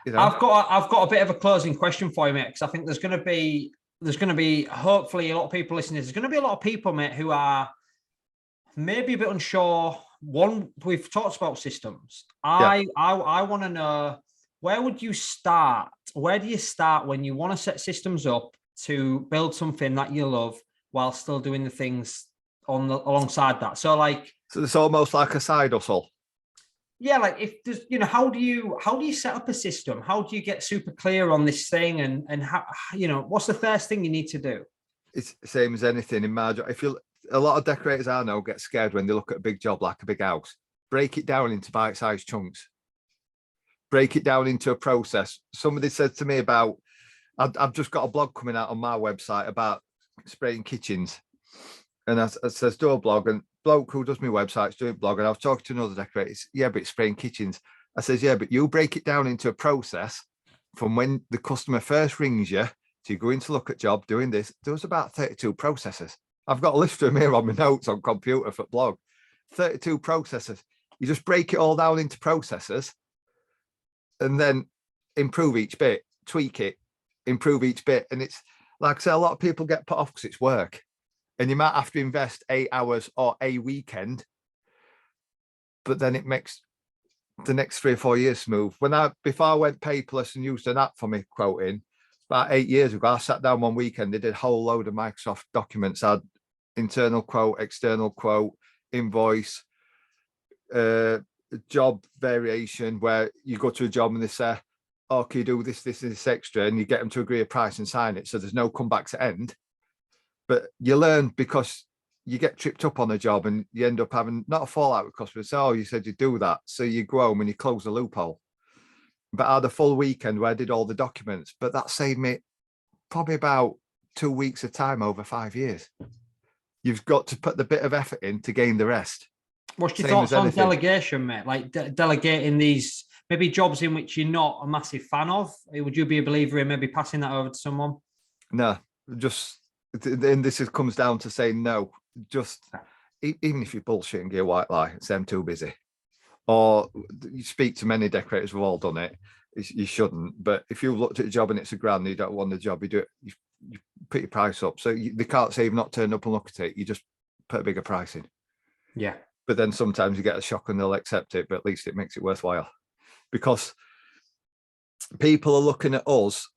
I've got a bit of a closing question for you, mate, because I think there's going to be hopefully a lot of people listening. There's going to be a lot of people, mate, who are maybe a bit unsure. One, we've talked about systems. I want to know, where would you start? Where do you start when you want to set systems up to build something that you love while still doing the things alongside that? So it's almost like a side hustle. Yeah, like if there's, how do you set up a system? How do you get super clear on this thing? And how, what's the first thing you need to do? It's the same as anything in my job. A lot of decorators I know get scared when they look at a big job like a big house. Break it down into bite-sized chunks. Break it down into a process. Somebody said to me about, I've just got a blog coming out on my website about spraying kitchens. And I says, do a blog, and bloke who does my websites doing a blog, and I was talking to another decorator. Yeah, but it's spraying kitchens. I says, yeah, but you break it down into a process from when the customer first rings you to you go in to look at job doing this. There was about 32 processes. I've got a list of them here on my notes on computer for blog. 32 processes. You just break it all down into processes and then improve each bit, tweak it, improve each bit. And it's like I say, a lot of people get put off because it's work. And you might have to invest 8 hours or a weekend, but then it makes the next 3 or 4 years smooth. Before I went paperless and used an app for me quoting, about 8 years ago, I sat down one weekend, they did a whole load of Microsoft documents. I had internal quote, external quote, invoice, job variation, where you go to a job and they say, oh, can you do this, this, and this extra? And you get them to agree a price and sign it. So there's no comebacks at end. But you learn because you get tripped up on a job and you end up having not a fallout with customers. Oh, you said you'd do that. So you go home and you close the loophole. But I had a full weekend where I did all the documents, but that saved me probably about 2 weeks of time over 5 years. You've got to put the bit of effort in to gain the rest. What's your thoughts on delegation, mate? Like delegating these maybe jobs in which you're not a massive fan of? Would you be a believer in maybe passing that over to someone? No, and this comes down to saying no. Just even if you bullshit and get a white lie, say I'm too busy. Or you speak to many decorators who've all done it. You shouldn't. But if you've looked at a job and it's $1,000 and you don't want the job, you do it. You put your price up. So they can't say you've not turned up and look at it. You just put a bigger price in. Yeah. But then sometimes you get a shock and they'll accept it. But at least it makes it worthwhile, because people are looking at us.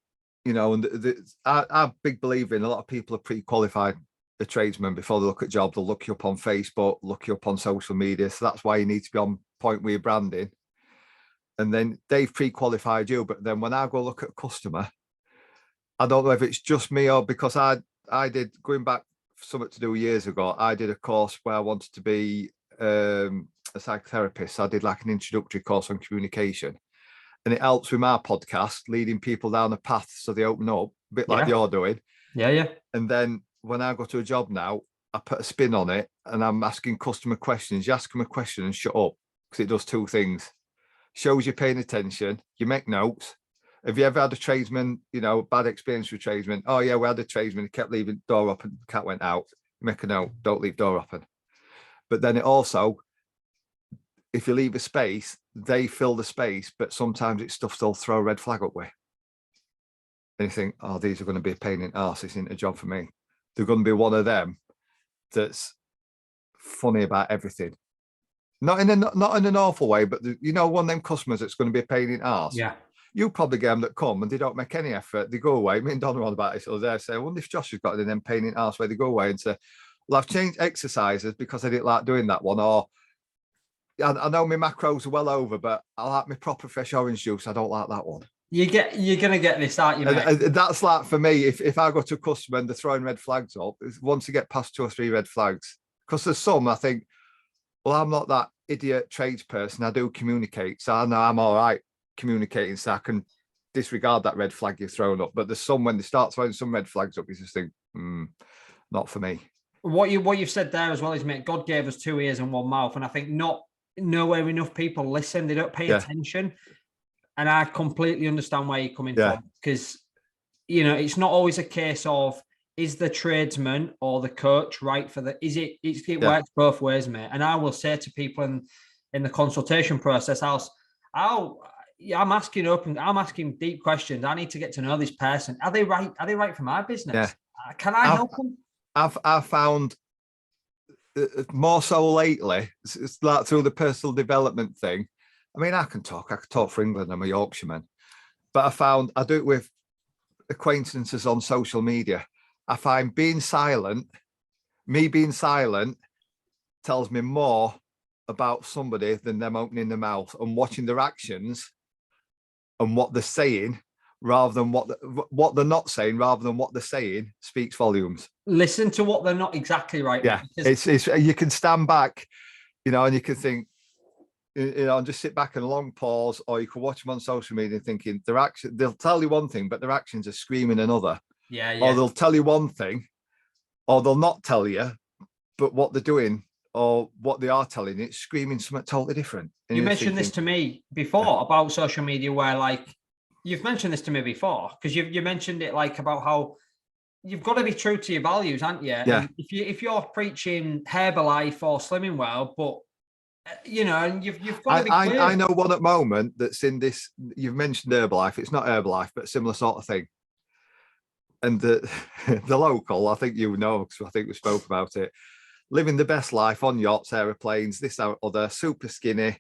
And I'm a big believer in a lot of people are pre-qualified a tradesman before they look at job. They'll look you up on Facebook, look you up on social media. So that's why you need to be on point with your branding. And then they've pre-qualified you. But then when I go look at a customer, I don't know if it's just me or because I did, going back something to do years ago, I did a course where I wanted to be a psychotherapist. I did like an introductory course on communication. And it helps with my podcast, leading people down a path so they open up, a bit like you're doing. Yeah. And then when I go to a job now, I put a spin on it and I'm asking customer questions. You ask them a question and shut up, because it does two things. Shows you're paying attention, you make notes. Have you ever had a tradesman, bad experience with tradesman? Oh yeah, we had a tradesman, he kept leaving door open, the cat went out. You make a note, don't leave door open. But then it also, if you leave a space, they fill the space, but sometimes it's stuff they'll throw a red flag up with. And you think, oh, these are going to be a pain in the arse. This isn't a job for me. They're going to be one of them that's funny about everything. Not in an awful way, but one of them customers that's going to be a pain in the arse. Yeah. You probably get them that come and they don't make any effort. They go away. Me and Don are on about this the other day. I say, I wonder if Josh has got in them pain in the arse where they go away and say, well, I've changed exercises because I didn't like doing that one. Or I know my macros are well over, but I like my proper fresh orange juice. I don't like that one. You're gonna get this, aren't you, mate? And that's like for me, if I go to a customer and they're throwing red flags up, once you get past 2 or 3 red flags, because there's some I think, well, I'm not that idiot tradesperson. I do communicate, so I know I'm all right communicating, so I can disregard that red flag you've thrown up. But there's some, when they start throwing some red flags up, you just think, not for me. What you've said there as well is, mate, God gave us 2 ears and 1 mouth, and I think nowhere enough people listen. They don't pay attention. And I completely understand where you're coming from, because, it's not always a case of, is the tradesman or the coach right for it works both ways, mate. And I will say to people in the consultation process, I'm asking deep questions. I need to get to know this person. Are they right? Are they right for my business? Yeah. Can I help them? I've found more so lately, it's like through the personal development thing. I mean, I can talk for England. I'm a Yorkshireman, but I found I do it with acquaintances on social media. I find me being silent tells me more about somebody than them opening their mouth and watching their actions and what they're saying, rather than what they're not saying, rather than what they're saying speaks volumes. Listen to what they're not exactly right. Yeah, it's you can stand back, and you can think, and just sit back and long pause, or you can watch them on social media thinking they'll tell you one thing, but their actions are screaming another. Yeah. Or they'll tell you one thing, or they'll not tell you, but what they're doing or what they are telling you, it's screaming something totally different. And you mentioned this to me before about social media, where you've mentioned this to me before, because you mentioned it about how you've got to be true to your values, aren't you? Yeah. And if you're preaching Herbalife or Slimming Well, but and you've got to be clear. I know one at the moment that's in this. You've mentioned Herbalife. It's not Herbalife, but a similar sort of thing. And the local, I think because I think we spoke about it. Living the best life on yachts, aeroplanes, this, that, other, super skinny.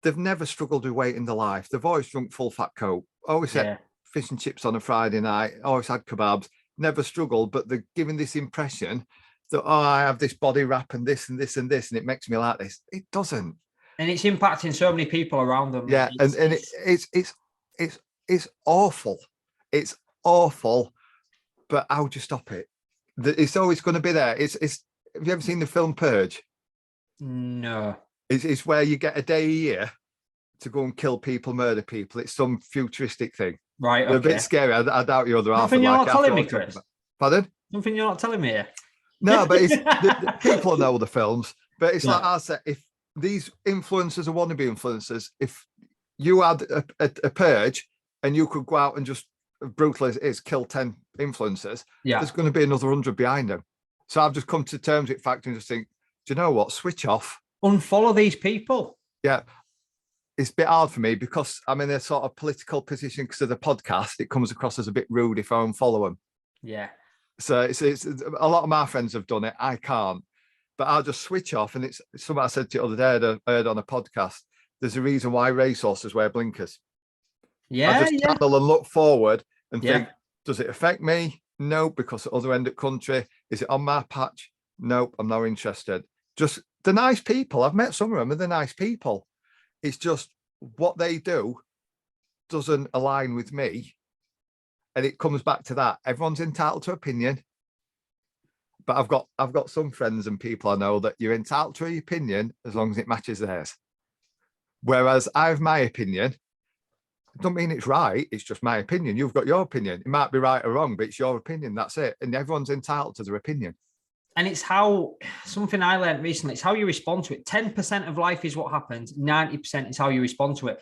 They've never struggled with weight in their life. They've always drunk full fat Coke. Always had fish and chips on a Friday night. Always had kebabs. Never struggled, but they're giving this impression that, I have this body wrap and this and this and this, and it makes me like this. It doesn't. And it's impacting so many people around them. Yeah, it's awful. It's awful. But how do you stop it? It's always going to be there. Have you ever seen the film Purge? No. It's where you get a day a year to go and kill people, murder people. It's some futuristic thing. Right. Okay. They're a bit scary. I doubt your other half. Something you're not telling me, Chris. Pardon? Something you're not telling me here. No, but the people know the films. But it's like I said, if these influencers or wannabe influencers, if you had a purge and you could go out and just, brutal as it is, kill 10 influencers, there's going to be another 100 behind them. So I've just come to terms with fact and just think, do you know what? Switch off. Unfollow these people. Yeah. It's a bit hard for me because I'm in a sort of political position because of the podcast. It comes across as a bit rude if I unfollow them. Yeah. So it's a lot of my friends have done it. I can't, but I'll just switch off. And it's something I said to you the other day, I heard on a podcast. There's a reason why racehorses wear blinkers. Yeah. I just channel and look forward and think, does it affect me? No, because at the other end of the country. Is it on my patch? Nope, I'm not interested. Just the nice people. I've met some of them and they're nice people. It's just what they do doesn't align with me. And it comes back to that. Everyone's entitled to opinion. But I've got some friends and people I know that you're entitled to your opinion as long as it matches theirs. Whereas I have my opinion. It don't mean it's right. It's just my opinion. You've got your opinion. It might be right or wrong, but it's your opinion. That's it. And everyone's entitled to their opinion. And it's something I learned recently. It's how you respond to it. 10% of life is what happens. 90% is how you respond to it.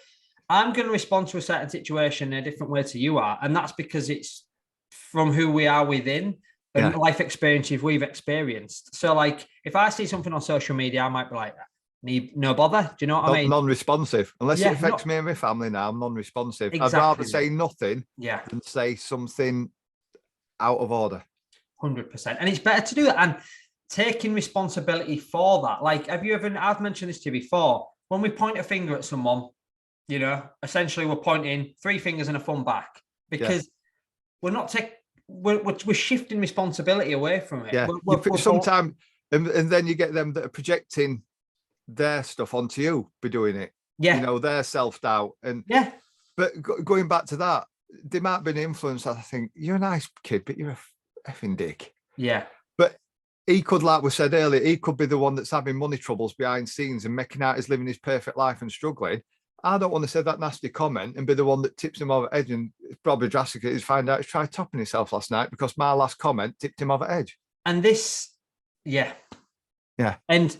I'm going to respond to a certain situation in a different way to you are. And that's because it's from who we are within. and life experiences we've experienced. So like, if I see something on social media, I might be like, need no bother. Do you know what I mean? Non-responsive. Unless it affects me and my family now, I'm non-responsive. Exactly. I'd rather say nothing than say something out of order. 100%. And it's better to do that and taking responsibility for that. Like, I've mentioned this to you before, when we point a finger at someone, you know, essentially we're pointing 3 fingers and a thumb back, because we're not we're shifting responsibility away from it. Yeah. Sometimes, and then you get them that are projecting their stuff onto you for doing it. Yeah. You know, their self-doubt. And but going back to that, there might be an influence that I think, you're a nice kid, but you're a effing dick. Yeah. But he could, like we said earlier, he could be the one that's having money troubles behind scenes and making out he's living his perfect life and struggling. I don't want to say that nasty comment and be the one that tips him over edge, and probably drastically is find out he's tried topping himself last night because my last comment tipped him over edge. And this, and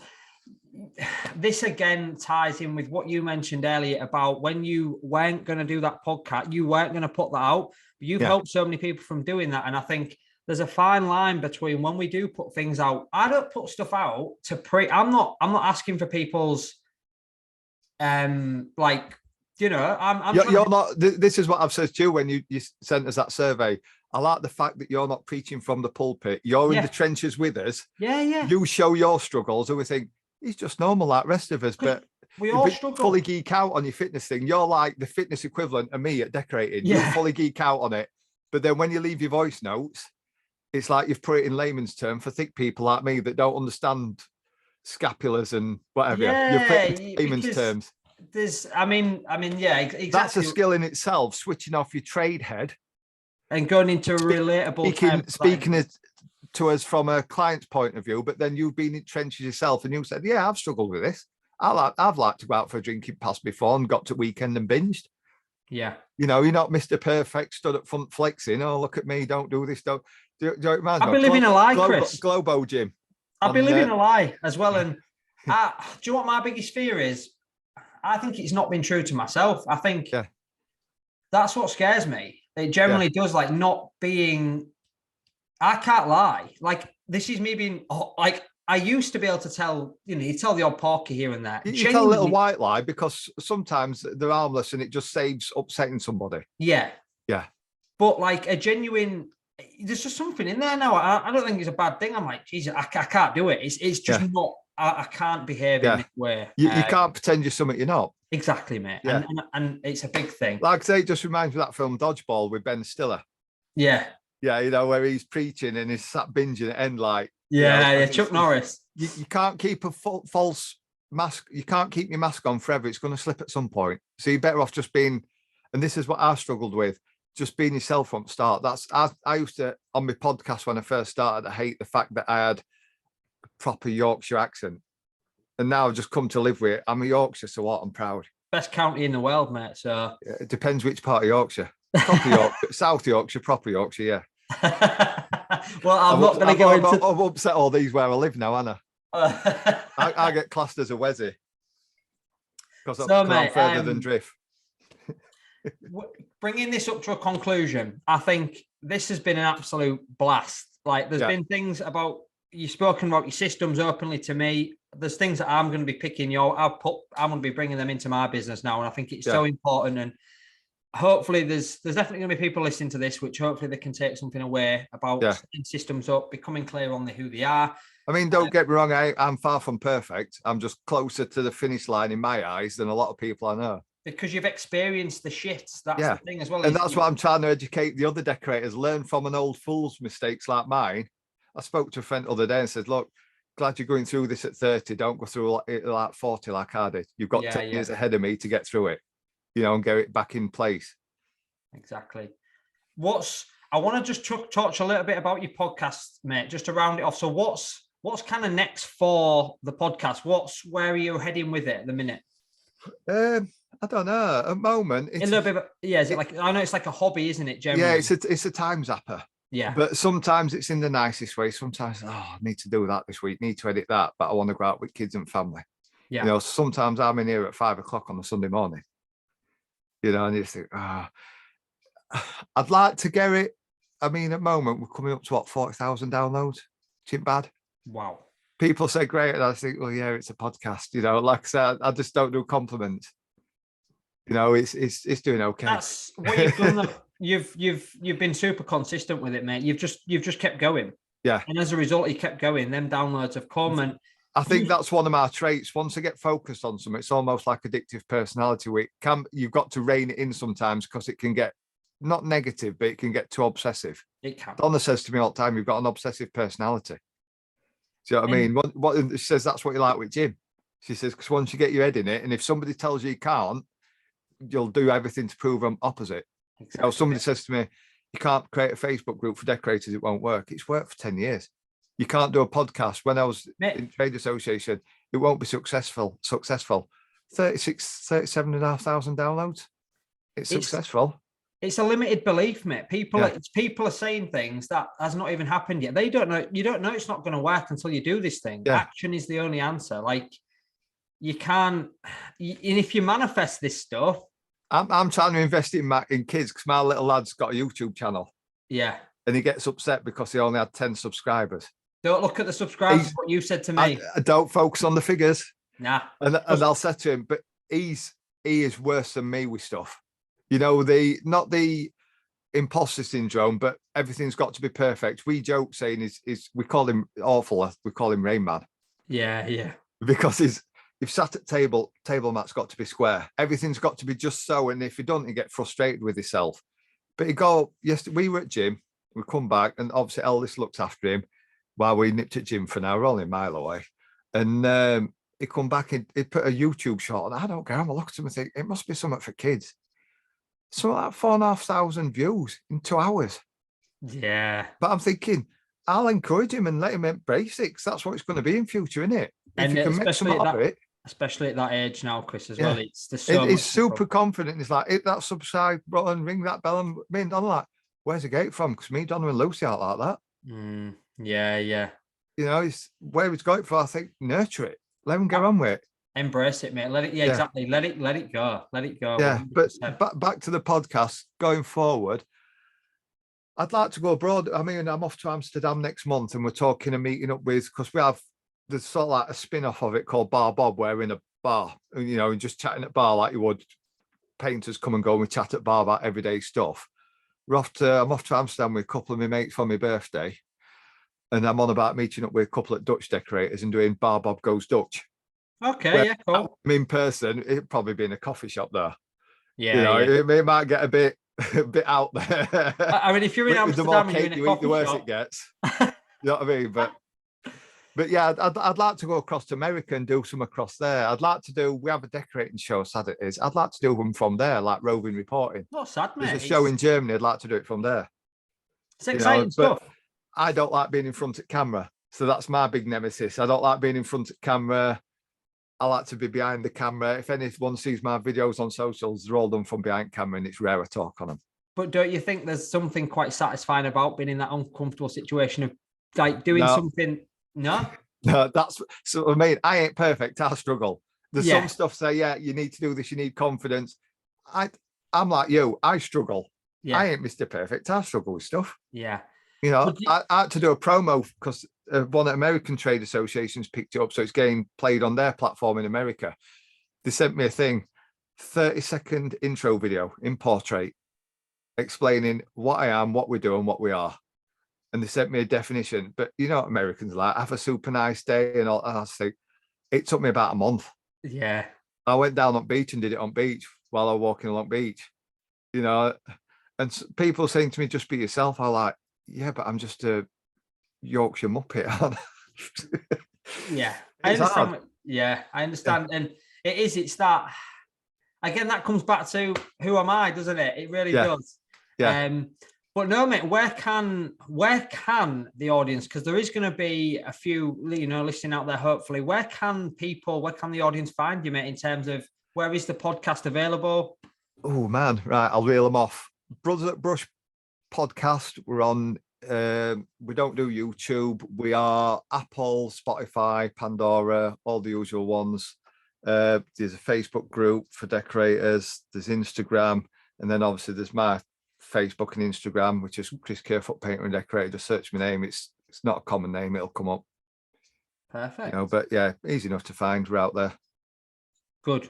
this again ties in with what you mentioned earlier about when you weren't going to do that podcast, you weren't going to put that out, but you've helped so many people from doing that. And I think there's a fine line between when we do put things out. I don't put stuff out to I'm not asking for people's like, you know, you're not. This is what I've said to you when you sent us that survey. I like the fact that you're not preaching from the pulpit. You're in the trenches with us. You show your struggles, and we think he's just normal like the rest of us. But we all struggle. Fully geek out on your fitness thing. You're like the fitness equivalent of me at decorating. You fully geek out on it. But then when you leave your voice notes, it's like you've put it in layman's term for thick people like me that don't understand scapulas and whatever. You've put it in layman's terms. There's, I mean, exactly. That's a skill in itself, switching off your trade head and going into relatable speaking to us from a client's point of view. But then you've been in trenches yourself, and you said, "Yeah, I've struggled with this. I've liked to go out for a drinking pass before and got to weekend and binged." Yeah, you know, you're not Mr. Perfect, stood up front flexing. Oh, look at me! Don't do this. Don't. Do you know what it reminds me? I've been living a lie, Chris. Globo Gym. I've been living a lie as well. And do you know what my biggest fear is? I think it's not been true to myself. I think that's what scares me. It generally does, like not being, I can't lie. Like, this is me being, like, I used to be able to tell, you know, you tell the odd porky here and there. You tell a little white lie because sometimes they're harmless and it just saves upsetting somebody. Yeah. Yeah. But like a genuine, there's just something in there now. I don't think it's a bad thing. I'm like, Jesus, I can't do it. It's just not, I can't behave in this way. You can't pretend you're something you're not. Exactly, mate. Yeah. And it's a big thing. Like I say, it just reminds me of that film Dodgeball with Ben Stiller. Yeah. Yeah, you know, where he's preaching and he's sat binging at end like. Chuck Norris. You can't keep a false mask. You can't keep your mask on forever. It's going to slip at some point. So you're better off just being, and this is what I struggled with, just being yourself from the start. I used to, on my podcast when I first started, I hate the fact that I had a proper Yorkshire accent. And now I've just come to live with it. I'm a Yorkshire, so what? I'm proud. Best county in the world, mate. So it depends which part of Yorkshire. Proper Yorkshire, South Yorkshire, proper Yorkshire, yeah. Well, I'm not going to go into... I've upset all these where I live now, Anna. I get classed as a Wessie. Because I'm further than Drift. Bringing this up to a conclusion, I think this has been an absolute blast. Like, there's been things about, you've spoken about your systems openly to me. There's things that I'm going to be picking I'm going to be bringing them into my business now. And I think it's so important. And hopefully there's definitely going to be people listening to this, which hopefully they can take something away about setting systems up, becoming clear on who they are. I mean, don't get me wrong. I'm far from perfect. I'm just closer to the finish line in my eyes than a lot of people I know. Because you've experienced the shits. That's the thing as well. And that's what I'm trying to educate the other decorators. Learn from an old fool's mistakes like mine. I spoke to a friend the other day and said, look, glad you're going through this at 30. Don't go through it like 40 like I did. You've got 10 years ahead of me to get through it, you know, and get it back in place. Exactly. I want to just touch a little bit about your podcast, mate, just to round it off. So what's kind of next for the podcast? Where are you heading with it at the minute? I don't know. At the moment, it's a little bit. Is it like, I know it's like a hobby, isn't it? Generally? Yeah, it's a time zapper. Yeah. But sometimes it's in the nicest way. Sometimes, I need to do that this week, need to edit that, but I want to go out with kids and family. Yeah. You know, sometimes I'm in here at 5 o'clock on a Sunday morning. You know, and you just think, I'd like to get it. I mean, at the moment, we're coming up to what, 40,000 downloads? Isn't bad. Wow. People say great, and I think, well, yeah, it's a podcast. You know, like I said, I just don't do compliments. You know, it's doing okay. That's what you've done. Though. You've been super consistent with it, mate. You've just kept going. Yeah. And as a result, you kept going. Them downloads have come, and I think that's one of my traits. Once I get focused on something, it's almost like addictive personality. You've got to rein it in sometimes because it can get not negative, but it can get too obsessive. It can. Donna says to me all the time, "You've got an obsessive personality." Do you know what I mean? What she says, that's what you like with Jim. She says, because once you get your head in it, and if somebody tells you can't, you'll do everything to prove them opposite. Exactly. You know, somebody says to me, you can't create a Facebook group for decorators, it won't work. It's worked for 10 years. You can't do a podcast. When I was in trade association, it won't be successful. 37,500 downloads. It's successful. It's a limited belief, mate. People are saying things that has not even happened yet. They don't know. You don't know it's not going to work until you do this thing. Yeah. Action is the only answer. Like you can't. And if you manifest this stuff, I'm trying to invest in kids because my little lad's got a YouTube channel. Yeah, and he gets upset because he only had 10 subscribers. Don't look at the subscribers. What you said to me. I don't focus on the figures. Nah. And I'll say to him, but he is worse than me with stuff. You know, not the imposter syndrome, but everything's got to be perfect. We joke saying is we call him awful. We call him Rain Man. Yeah, yeah. Because if sat at table mat's got to be square. Everything's got to be just so. And if you don't, you get frustrated with yourself. But we were at gym. We come back, and obviously Eldest looked after him while we nipped at gym for an hour, only a mile away. And he come back and he put a YouTube shot, and I don't care. I look at him and think it must be something for kids. So like 4,500 views in 2 hours. Yeah. But I'm thinking, I'll encourage him and let him embrace it, because that's what it's going to be in future, isn't it? If you can make something of it. Especially at that age now, Chris, as well. He's super confident. It's like, hit that subscribe button, ring that bell. And me and Don like, where's the gate from? Because me, Donna and Lucy aren't like that. Yeah, yeah. You know, it's where it's going for. I think nurture it. Let him get on with it. Embrace it, mate. Let it. Yeah, exactly. Let it go. Let it go. Yeah, 100%. But back to the podcast going forward. I'd like to go abroad. I mean, I'm off to Amsterdam next month, and we're talking and meeting up with, because there's sort of like a spin-off of it called Bar Bob, where we're in a bar, you know, just chatting at bar like you would. Painters come and go, and we chat at bar about everyday stuff. I'm off to Amsterdam with a couple of my mates for my birthday, and I'm on about meeting up with a couple of Dutch decorators and doing Bar Bob Goes Dutch. Okay, yeah, cool. In person, it'd probably be in a coffee shop there. Yeah, you know, it might get a bit out there. I mean, if you're in Amsterdam, the more cake you eat, the worse it gets. You know what I mean? But yeah, I'd like to go across to America and do some across there. We have a decorating show, sad it is. I'd like to do them from there, like roving reporting. Not sad, mate. There's a show in Germany, I'd like to do it from there. It's exciting stuff. I don't like being in front of camera. So that's my big nemesis. I don't like being in front of camera. I like to be behind the camera. If anyone sees my videos on socials, they're all done from behind camera, and it's rare I talk on them. But don't you think there's something quite satisfying about being in that uncomfortable situation of like doing something? No, that's so. I mean, I ain't perfect. I struggle. There's some stuff say, yeah, you need to do this. You need confidence. I'm like you. I struggle. Yeah. I ain't Mr. Perfect. I struggle with stuff. Yeah. You know, I had to do a promo because one of American trade associations picked it up, so it's getting played on their platform in America. They sent me a 30-second intro video in portrait explaining what I am, what we do, and what we are. And they sent me a definition. But you know what Americans are like, have a super nice day and all. And I think it took me about a month. Yeah. I went down on beach and did it on beach while I was walking along beach. You know, and people saying to me, just be yourself. I like, yeah, but I'm just a Yorkshire Muppet. Yeah, I understand. Yeah, I understand. Yeah. And it's that, again, that comes back to who am I, doesn't it? It really does. Yeah. But no, mate, where can the audience, because there is going to be a few, you know, listening out there, hopefully, where can the audience find you, mate, in terms of where is the podcast available? Oh, man. Right. I'll reel them off. Brothers at Brush podcast. We're on, we don't do YouTube. We are Apple, Spotify, Pandora, all the usual ones. There's a Facebook group for decorators. There's Instagram. And then obviously there's my Facebook and Instagram, which is Chris Kerfoot Painter and Decorator. Just search my name. It's not a common name. It'll come up. Perfect. You know, but yeah, easy enough to find. We're out there. Good,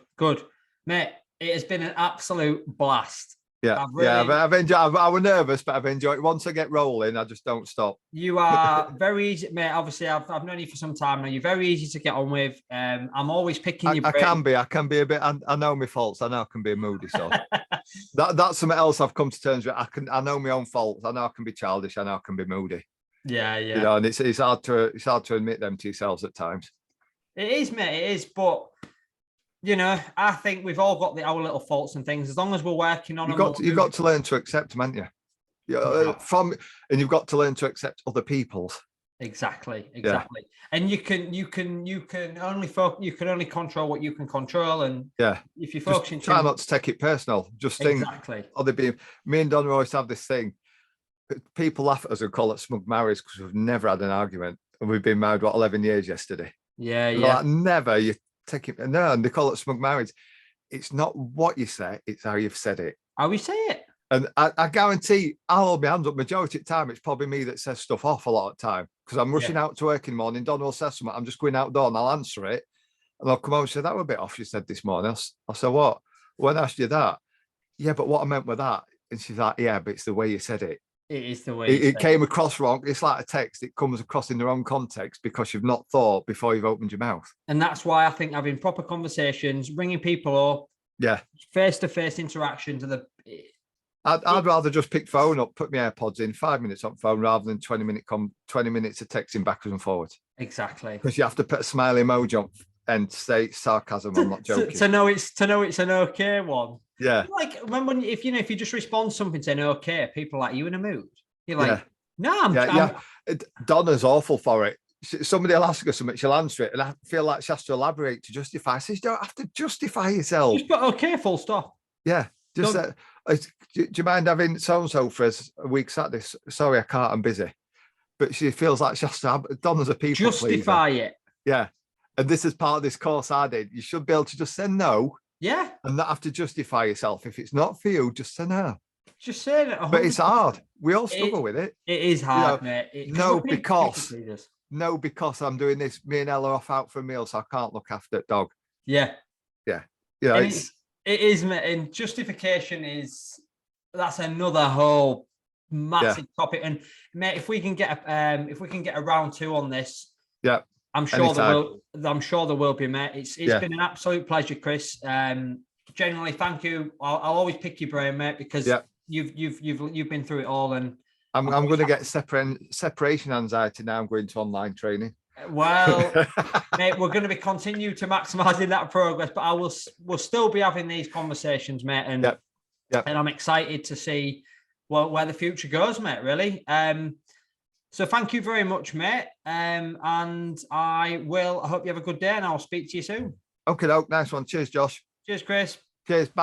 mate. It has been an absolute blast. Yeah, I've enjoyed. I was nervous, but I've enjoyed it. Once I get rolling, I just don't stop. You are very easy, mate. Obviously, I've known you for some time now. You're very easy to get on with. I'm always picking your brain. I can be a bit. I know my faults. I know I can be a moody sod. That's something else I've come to terms with. I know my own faults. I know I can be childish. I know I can be moody. Yeah. You know, and it's hard to admit them to yourselves at times. It is, mate. It is, but. You know, I think we've all got our little faults and things. As long as we're working on them, you've got to learn to accept them, haven't you? And you've got to learn to accept other people's. Exactly. Yeah. And you can only control what you can control. And if you're focusing, try not to take it personal. Just think, me and Don always have this thing. People laugh at us and call it smug marriage because we've never had an argument, and we've been married 11 years yesterday. Yeah. Like, never. And they call it smug marriage. It's not what you say, it's how you've said it. How we say it. And I guarantee I'll hold my hands up. Majority of the time, it's probably me that says stuff off a lot of time because I'm rushing out to work in the morning. Don will say something. I'm just going outdoor and I'll answer it. And I'll come home and say, that was a bit off you said this morning. I'll say, what? When I asked you that? Yeah, but what I meant with that. And she's like, yeah, but it's the way you said it. It is the way it came across wrong. It's like a text. It comes across in the wrong context because you've not thought before you've opened your mouth. And that's why I think having proper conversations, bringing people up, face-to-face interactions are I'd rather just pick phone up, put my AirPods in, 5 minutes on phone rather than 20 minutes of texting backwards and forwards. Exactly. Because you have to put a smiley emoji on and say sarcasm. I'm not joking. To know it's an okay one. Yeah. Like when if you just respond to something saying okay, people are like, you in a mood? You're like, no, I'm Donna's awful for it. Somebody will ask her something, she'll answer it, and I feel like she has to elaborate to justify. She says, you don't have to justify yourself. Just put okay, full stop. Yeah. Just do you mind having so-and-so for a week Saturday? Sorry, I can't, I'm busy. But she feels like she has to have, Donna's a people justify pleaser. It. Yeah. And this is part of this course I did. You should be able to just say no. Yeah. And not have to justify yourself. If it's not for you, just say no. Just say it. But it's hard. We all struggle with it. It is hard, mate. Because I'm doing this. Me and Ella are off out for a meal, so I can't look after the dog. Yeah. Yeah. Yeah. It is, mate. And justification that's another whole massive topic. And mate, if we can get a round two on this, I'm sure there will be, mate. It's been an absolute pleasure, Chris. Genuinely, thank you. I'll always pick your brain, mate, because you've been through it all, and I'm going to get separation anxiety now. I'm going to online training. Well, mate, we're going to be continue to maximising that progress, but we'll still be having these conversations, mate, and and I'm excited to see where the future goes, mate. Really. So thank you very much, mate. And I hope you have a good day, and I'll speak to you soon. Okay, nice one. Cheers, Josh. Cheers, Chris. Cheers. Bye.